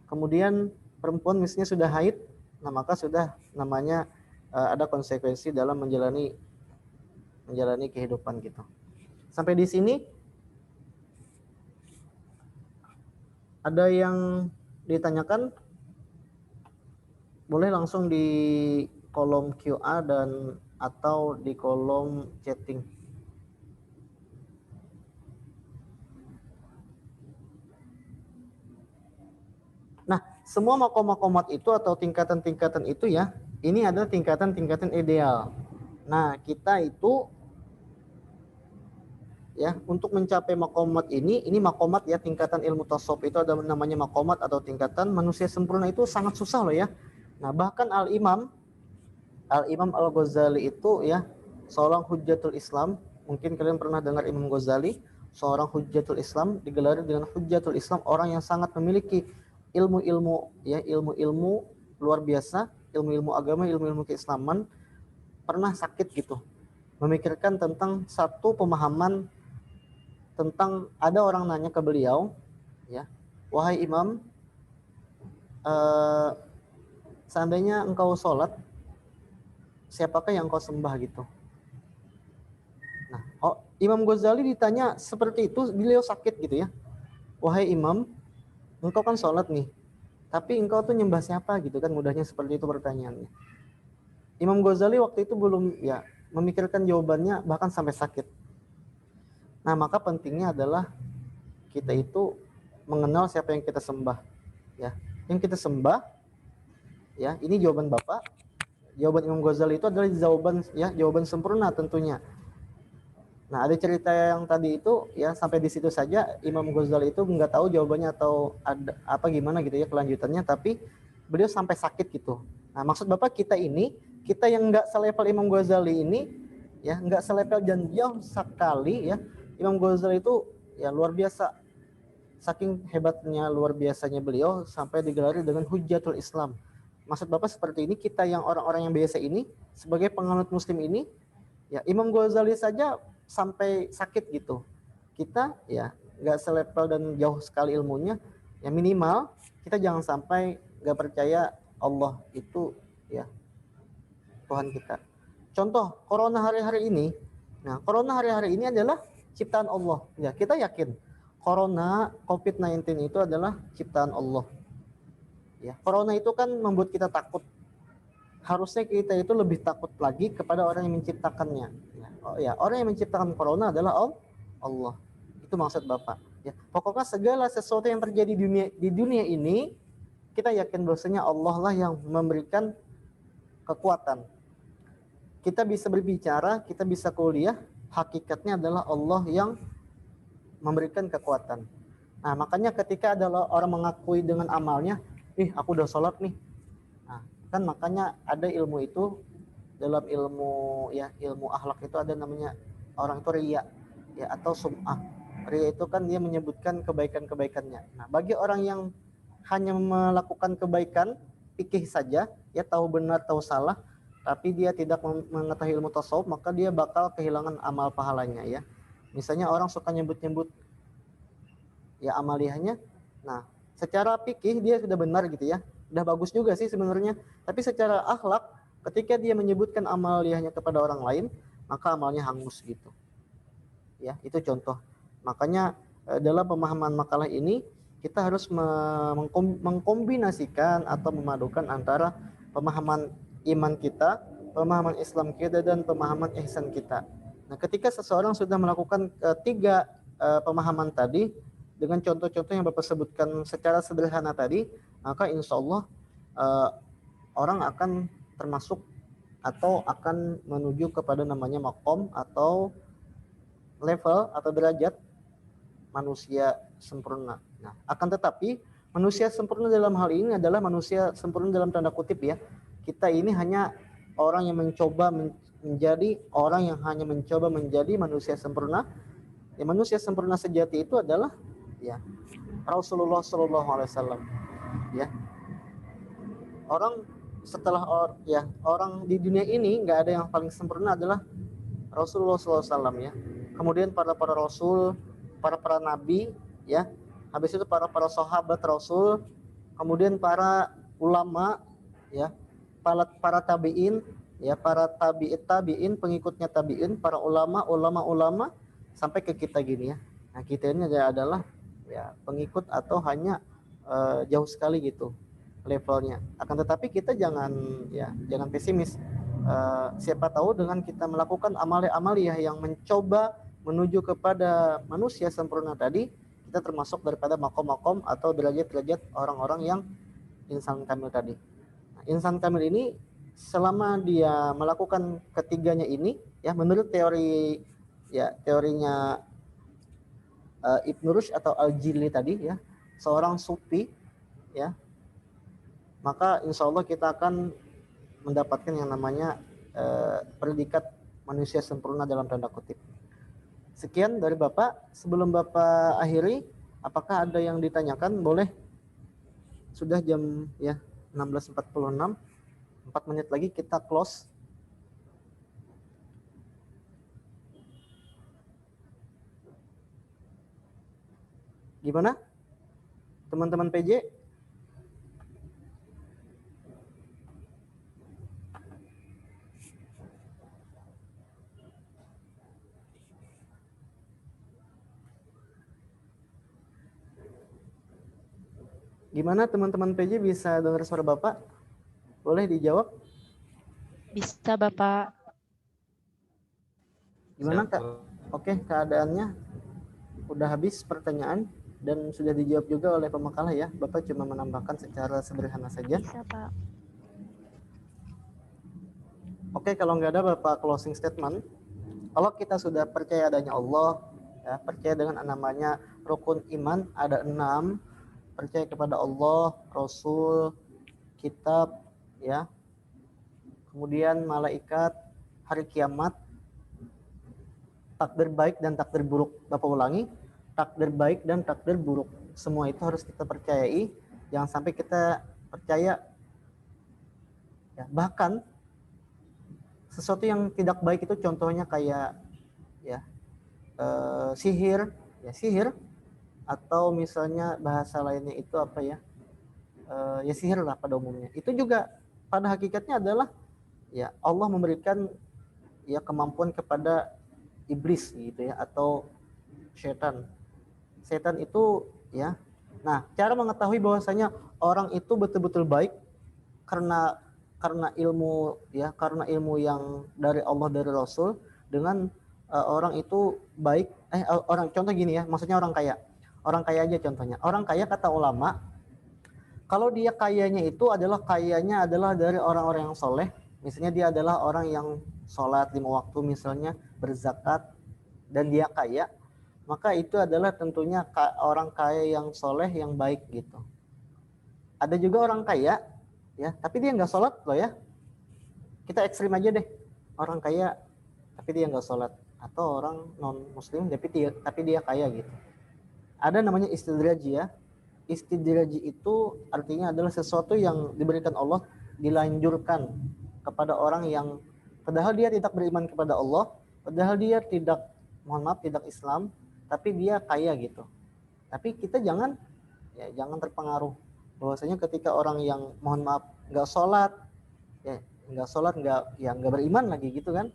Kemudian perempuan misalnya sudah haid, nah maka sudah namanya ada konsekuensi dalam menjalani kehidupan gitu. Sampai di sini ada yang ditanyakan? Boleh langsung di kolom QA dan atau di kolom chatting. Nah, semua makom-makomat itu atau tingkatan-tingkatan itu ya, ini adalah tingkatan-tingkatan ideal. Nah, kita itu ya untuk mencapai makomat ini makomat ya, tingkatan ilmu tasawuf itu ada namanya makomat atau tingkatan manusia sempurna, itu sangat susah loh ya. Nah, bahkan Al-Imam Al-Ghazali itu ya seorang hujjatul Islam. Mungkin kalian pernah dengar Imam Ghazali, seorang hujjatul Islam, digelari dengan hujjatul Islam, orang yang sangat memiliki ilmu-ilmu ya, ilmu-ilmu luar biasa, ilmu-ilmu agama, ilmu-ilmu keislaman. Pernah sakit gitu, memikirkan tentang satu pemahaman tentang, ada orang nanya ke beliau ya, wahai Imam, seandainya engkau sholat, siapakah yang engkau sembah gitu. Nah, Imam Ghazali ditanya seperti itu, beliau sakit gitu ya, wahai Imam, engkau kan sholat nih, tapi engkau tuh nyembah siapa gitu kan, mudahnya seperti itu pertanyaannya. Imam Ghazali waktu itu belum ya memikirkan jawabannya, bahkan sampai sakit. Nah, maka pentingnya adalah kita itu mengenal siapa yang kita sembah ya. Yang kita sembah ya, ini jawaban Bapak. Jawaban Imam Ghazali itu adalah jawaban sempurna tentunya. Nah, ada cerita yang tadi itu ya, sampai di situ saja. Imam Ghazali itu nggak tahu jawabannya atau ada apa gimana gitu ya kelanjutannya, tapi beliau sampai sakit gitu. Nah, maksud Bapak kita yang nggak selevel Imam Ghazali ini ya, nggak selevel dan jauh sekali ya. Imam Ghazali itu ya luar biasa, saking hebatnya, luar biasanya beliau sampai digelari dengan hujjatul Islam. Maksud Bapak seperti ini, kita yang orang-orang yang biasa ini sebagai penganut muslim ini ya, Imam Ghazali saja sampai sakit gitu. Kita ya nggak selevel dan jauh sekali ilmunya, ya minimal kita jangan sampai nggak percaya Allah itu ya Tuhan kita. Contoh corona hari-hari ini. Nah, corona hari-hari ini adalah ciptaan Allah. Ya, kita yakin corona COVID-19 itu adalah ciptaan Allah. Ya, corona itu kan membuat kita takut. Harusnya kita itu lebih takut lagi kepada orang yang menciptakannya. Ya, orang yang menciptakan corona adalah Allah. Itu maksud Bapak. Ya, pokoknya segala sesuatu yang terjadi di dunia ini, kita yakin bahwasanya Allah lah yang memberikan kekuatan. Kita bisa berbicara, kita bisa kuliah, hakikatnya adalah Allah yang memberikan kekuatan. Nah, makanya ketika ada orang mengakui dengan amalnya, aku udah sholat nih. Nah, kan makanya ada ilmu itu, dalam ilmu akhlak itu ada namanya orang itu riya ya, atau sum'ah. Riya itu kan dia menyebutkan kebaikan-kebaikannya. Nah, bagi orang yang hanya melakukan kebaikan fikih saja, ya tahu benar tahu salah, tapi dia tidak mengetahui ilmu tasawuf, maka dia bakal kehilangan amal pahalanya ya. Misalnya orang suka nyebut-nyebut ya amaliyahnya. Nah, secara fikih dia sudah benar gitu ya. Udah bagus juga sih sebenarnya. Tapi secara akhlak, ketika dia menyebutkan amaliyahnya kepada orang lain, maka amalnya hangus gitu. Ya, itu contoh. Makanya dalam pemahaman makalah ini kita harus mengkombinasikan atau memadukan antara pemahaman iman kita, pemahaman Islam kita, dan pemahaman ihsan kita. Nah, ketika seseorang sudah melakukan tiga pemahaman tadi dengan contoh-contoh yang Bapak sebutkan secara sederhana tadi, maka insya Allah orang akan termasuk atau akan menuju kepada namanya makom atau level atau derajat manusia sempurna. Nah, akan tetapi manusia sempurna dalam hal ini adalah manusia sempurna dalam tanda kutip ya. Kita ini hanya orang yang mencoba menjadi orang yang hanya mencoba menjadi manusia sempurna. Ya, manusia sempurna sejati itu adalah ya Rasulullah SAW. Ya, orang di dunia ini nggak ada yang paling sempurna adalah Rasulullah SAW ya. Kemudian para rasul, para nabi ya. Habis itu para sahabat Rasul, kemudian para ulama ya, para tabiin ya, para tabiin, pengikutnya tabiin, para ulama sampai ke kita gini ya. Nah, kita ini adalah ya pengikut atau hanya jauh sekali gitu levelnya. Akan tetapi kita jangan pesimis. Siapa tahu dengan kita melakukan amaliyah yang mencoba menuju kepada manusia sempurna tadi, kita termasuk daripada makom-makom atau derajat-derajat orang-orang yang insan kamil tadi. Nah, insan kamil ini selama dia melakukan ketiganya ini ya, menurut teorinya Ibnu Rushd atau Al-Jili tadi ya, seorang sufi ya, maka insya Allah kita akan mendapatkan yang namanya predikat manusia sempurna dalam tanda kutip. Sekian dari Bapak. Sebelum Bapak akhiri, apakah ada yang ditanyakan? Boleh. Sudah jam ya 16.46. 4 menit lagi kita close. Gimana? Teman-teman PJ? Gimana teman-teman PJ, bisa dengar suara Bapak? Boleh dijawab? Bisa Bapak. Gimana Kak? Oke, keadaannya udah habis pertanyaan dan sudah dijawab juga oleh pemakalah ya. Bapak cuma menambahkan secara sederhana saja. Bisa Pak. Oke, kalau nggak ada Bapak closing statement. Kalau kita sudah percaya adanya Allah, ya, percaya dengan namanya rukun iman, ada 6. Percaya kepada Allah, Rasul, kitab, ya, kemudian malaikat, hari kiamat, takdir baik dan takdir buruk. Bapak ulangi, takdir baik dan takdir buruk. Semua itu harus kita percayai. Jangan sampai kita percaya, ya, bahkan sesuatu yang tidak baik itu contohnya kayak ya sihir, ya sihir. Atau misalnya bahasa lainnya itu apa ya, ya sihir lah pada umumnya. Itu juga pada hakikatnya adalah ya Allah memberikan ya kemampuan kepada iblis gitu ya, atau setan. Setan itu ya. Nah, cara mengetahui bahwasanya orang itu betul-betul baik karena ilmu ya, karena ilmu yang dari Allah, dari Rasul, dengan orang itu baik orang, contoh gini ya, maksudnya orang kaya. Orang kaya aja contohnya. Orang kaya kata ulama, kalau dia kayanya itu adalah dari orang-orang yang soleh, misalnya dia adalah orang yang sholat 5 waktu misalnya, berzakat, dan dia kaya, maka itu adalah tentunya orang kaya yang soleh, yang baik gitu. Ada juga orang kaya, ya, tapi dia nggak sholat loh ya. Kita ekstrim aja deh. Orang kaya, tapi dia nggak sholat. Atau orang non-muslim, tapi dia kaya gitu. Ada namanya istidraji ya. Istidraji itu artinya adalah sesuatu yang diberikan Allah, dilanjurkan kepada orang yang padahal dia tidak beriman kepada Allah, padahal dia tidak Islam, tapi dia kaya gitu. Tapi kita jangan terpengaruh bahwasanya ketika orang yang nggak sholat, nggak beriman lagi gitu kan,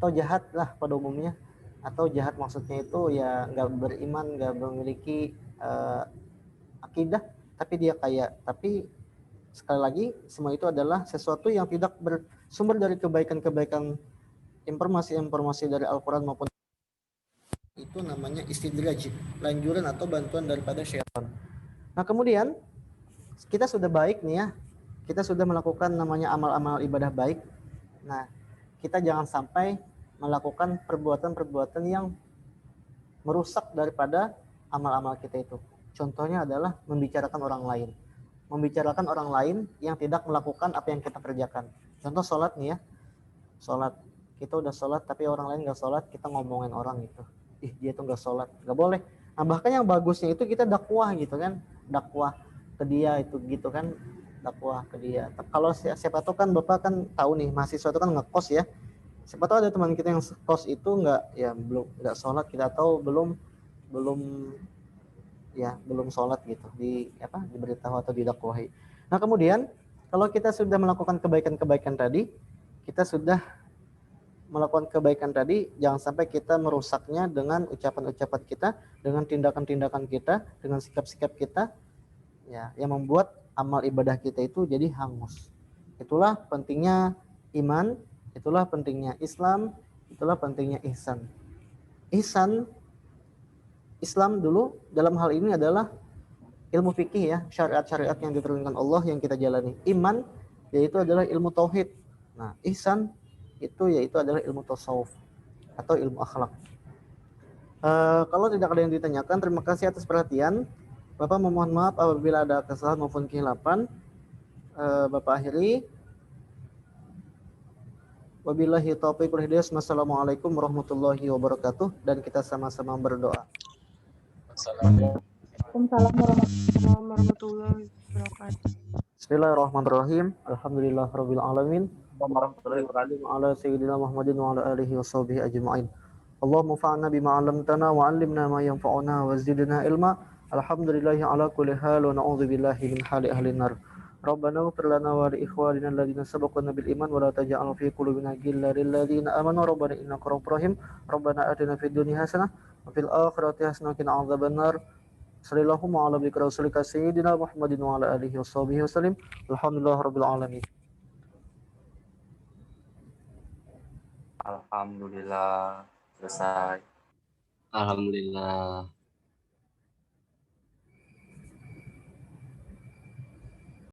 atau jahat lah pada umumnya, atau jahat maksudnya itu ya nggak beriman, nggak memiliki akidah, tapi dia kaya. Tapi sekali lagi semua itu adalah sesuatu yang tidak bersumber dari kebaikan-kebaikan, informasi-informasi dari Al-Quran maupun itu namanya istidraj, lanjuran atau bantuan daripada syaitan. Nah kemudian kita sudah baik nih ya, kita sudah melakukan namanya amal-amal ibadah baik. Nah kita jangan sampai melakukan perbuatan-perbuatan yang merusak daripada amal-amal kita itu. Contohnya adalah membicarakan orang lain. Membicarakan orang lain yang tidak melakukan apa yang kita kerjakan. Contoh sholat nih ya, sholat. Kita udah sholat tapi orang lain nggak sholat, kita ngomongin orang gitu. Ih dia tuh nggak sholat, nggak boleh. Nah bahkan yang bagusnya itu kita dakwah gitu kan, dakwah ke dia itu gitu kan, dakwah ke dia. Kalau siapa tahu kan Bapak kan tahu nih mahasiswa itu kan ngekos ya. Siapa tahu ada teman kita yang kos itu nggak sholat, kita tahu belum sholat gitu, diberitahu atau didakwahi. Nah kemudian kalau kita sudah melakukan kebaikan-kebaikan tadi, kita sudah melakukan kebaikan tadi, jangan sampai kita merusaknya dengan ucapan-ucapan kita, dengan tindakan-tindakan kita, dengan sikap-sikap kita, ya, yang membuat amal ibadah kita itu jadi hangus. Itulah pentingnya iman, itulah pentingnya Islam, itulah pentingnya ihsan. Ihsan, Islam dulu dalam hal ini adalah ilmu fikih ya, syariat-syariat yang diturunkan Allah yang kita jalani. Iman yaitu adalah ilmu tauhid. Nah, ihsan itu yaitu adalah ilmu tasawuf atau ilmu akhlak. Kalau tidak ada yang ditanyakan, terima kasih atas perhatian. Bapak memohon maaf apabila ada kesalahan maupun kehilapan. Bapak akhiri. Wabillahi taufiq wal hidayah. Wassalamualaikum warahmatullahi wabarakatuh, dan kita sama-sama berdoa. Waalaikumsalam warahmatullahi wabarakatuh. Bismillahirrahmanirrahim. Alhamdulillahirabbil alamin. Warahmatullahi wabarakatuh. Ala sayyidina Muhammadin wa ala alihi washabihi ajma'in. Allahumma fa'alna bima 'allamtana wa 'allimna ma yanfa'una wa zidna ilma. Alhamdulillahi ala kulli hal wa na'udzubillahi min hali ahli nar. Rabbana ighfir lana wa li ikhwanina alladziina sabaquna bil iman wa la taj'al fi qulubina ghillan lil ladziina amanu rabbana innaka ra'ufur rahim. Rabbana atina fid dunya hasanah wa fil akhirati hasanah wa qina adzabannar. Sallallahu ala bika rasulika sayyidina Muhammadin wa ala alihi washabihi wasallam. Alhamdulillahirabbil alamin. Alhamdulillah selesai. Alhamdulillah.